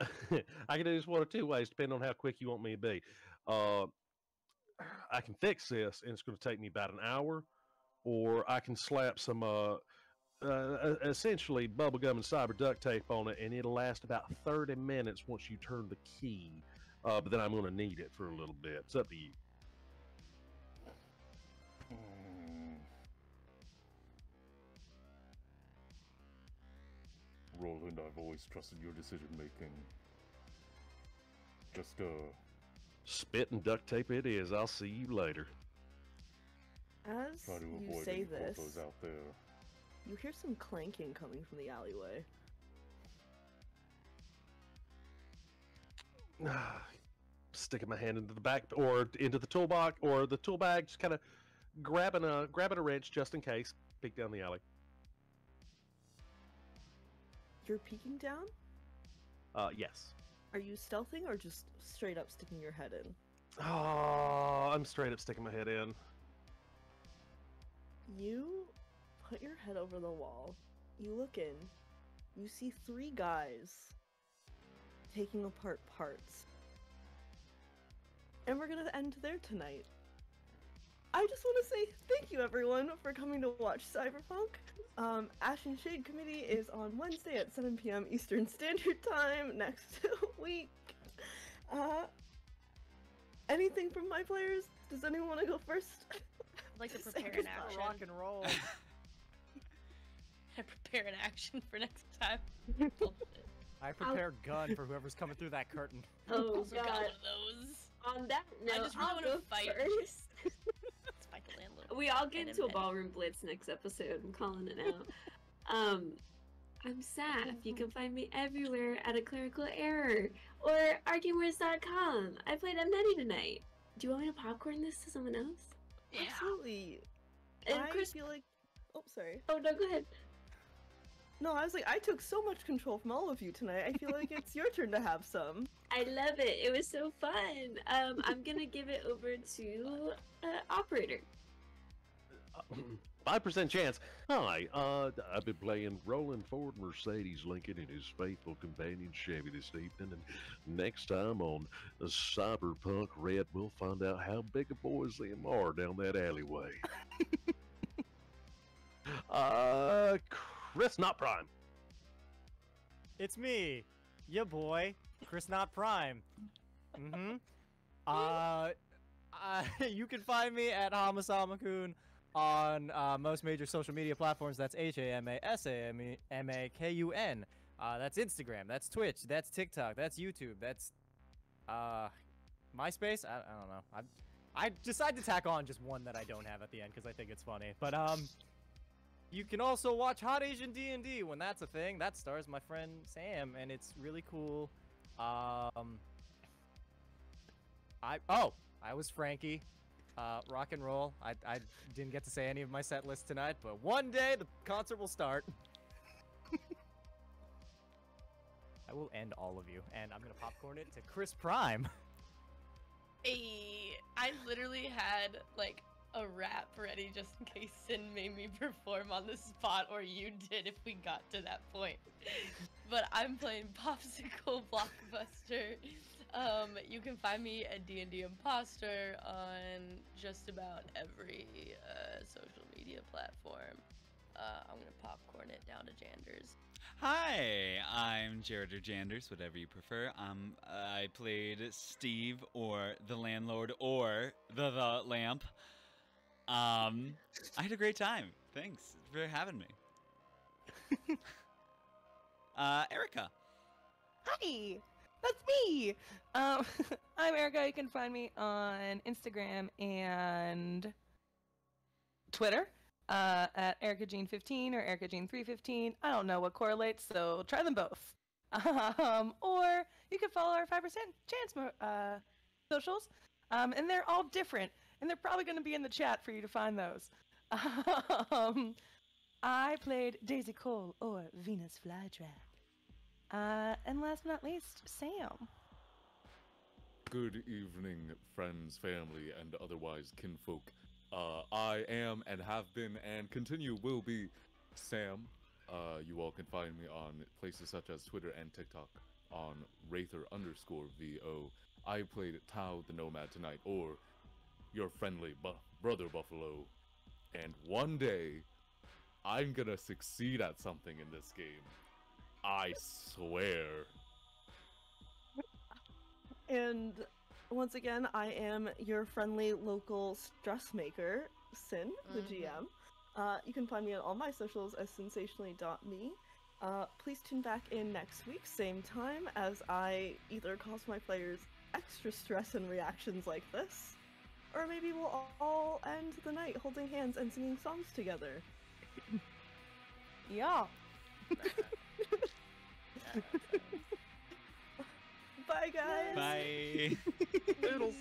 Speaker 6: I can do this one of two ways, depending on how quick you want me to be. I can fix this, and it's going to take me about an hour, or I can slap some, essentially bubblegum and cyber duct tape on it, and it'll last about 30 minutes once you turn the key. But then I'm going to need it for a little bit. It's up to you.
Speaker 1: Roland, I've always trusted your decision making. Just,
Speaker 6: Spit and duct tape it is. I'll see you later.
Speaker 2: As
Speaker 1: try to
Speaker 2: you
Speaker 1: avoid
Speaker 2: say
Speaker 1: any
Speaker 2: this,
Speaker 1: photos out there.
Speaker 2: you hear some clanking coming from the alleyway.
Speaker 6: Sticking my hand into the back or into the toolbox or the tool bag, just kind of grabbing a wrench just in case. Peek down the alley.
Speaker 2: You're peeking down?
Speaker 6: Yes.
Speaker 2: Are you stealthing or just straight up sticking your head in?
Speaker 6: Oh, I'm straight up sticking my head in.
Speaker 2: You put your head over the wall. You look in. You see 3 guys taking apart parts. And we're gonna end there tonight. I just want to say thank you everyone for coming to watch Cyberpunk. Ash and Shade Committee is on Wednesday at 7 p.m. Eastern Standard Time next week. Anything from my players? Does anyone want to go first?
Speaker 5: I'd like to
Speaker 2: Say
Speaker 5: prepare an
Speaker 2: goodbye.
Speaker 5: action.
Speaker 3: Rock and roll.
Speaker 5: I prepare an action for next time.
Speaker 3: I prepare gun for whoever's coming through that curtain.
Speaker 7: Oh
Speaker 5: Also got one
Speaker 7: god.
Speaker 5: of those.
Speaker 7: On that note,
Speaker 5: I just really
Speaker 7: I'll
Speaker 5: want
Speaker 7: go
Speaker 5: to fight.
Speaker 7: first.
Speaker 5: Let's fight the landlord.
Speaker 7: We all get
Speaker 5: And
Speaker 7: into a
Speaker 5: then-
Speaker 7: ballroom blitz next episode. I'm calling it out. I'm Saf. You can find me everywhere at A Clerical Error or arguingwords.com. I played Nettie tonight. Do you want me to popcorn this to someone else?
Speaker 5: Yeah.
Speaker 2: Absolutely.
Speaker 7: And
Speaker 2: I
Speaker 7: Chris,
Speaker 2: feel like. Oh, sorry.
Speaker 7: oh no, go ahead.
Speaker 2: No, I was like, I took so much control from all of you tonight. I feel like it's your turn to have some.
Speaker 7: I love it. It was so fun. I'm gonna give it over to operator.
Speaker 6: 5% chance. Hi, I've been playing Roland Ford Mercedes Lincoln and his faithful companion Chevy this evening, and next time on Cyberpunk Red, we'll find out how big a boys them are down that alleyway. Chris, not Prime.
Speaker 3: It's me, ya boy, Chris Not Prime. You can find me at Hamasamakun on most major social media platforms. That's HAMASAMAKUN. That's Instagram, that's Twitch, that's TikTok, that's YouTube, that's MySpace. I don't know. I decided to tack on just one that I don't have at the end because I think it's funny. But you can also watch Hot Asian D&D when that's a thing. That stars my friend Sam, and it's really cool. I was Frankie. Rock and roll. I didn't get to say any of my set list tonight, but one day the concert will start. I will end all of you, and I'm gonna popcorn it to Chris Prime.
Speaker 5: Hey, I literally had like a rap ready just in case Sin made me perform on the spot, or you did if we got to that point. But I'm playing Popsicle Blockbuster. You can find me at D&D Imposter on just about every social media platform. I'm gonna popcorn it down to Janders.
Speaker 4: Hi, I'm Jared or Janders, whatever you prefer. I played Steve or the landlord or the lamp. I had a great time. Thanks for having me. Erica.
Speaker 8: Hi, that's me. I'm Erica. You can find me on Instagram and Twitter at EricaJean15 or EricaJean315. I don't know what correlates, so try them both. Or you can follow our 5% chance socials, and they're all different. and they're probably going to be in the chat for you to find those. I played Daisy Cole, or Venus Flytrap. And last but not least, Sam.
Speaker 1: Good evening, friends, family, and otherwise kinfolk. I am and have been and will be Sam. You all can find me on places such as Twitter and TikTok on Wraither_VO. I played Tao the Nomad tonight, or your friendly brother Buffalo. And one day, I'm gonna succeed at something in this game. I swear.
Speaker 2: And once again, I am your friendly local stress maker, Sin, the GM. You can find me on all my socials as sensationally.me. Please tune back in next week, same time, as I either cause my players extra stress and reactions like this, or maybe we'll all end the night holding hands and singing songs together.
Speaker 8: Yeah.
Speaker 2: Bye, guys!
Speaker 4: Bye.
Speaker 6: Noodles.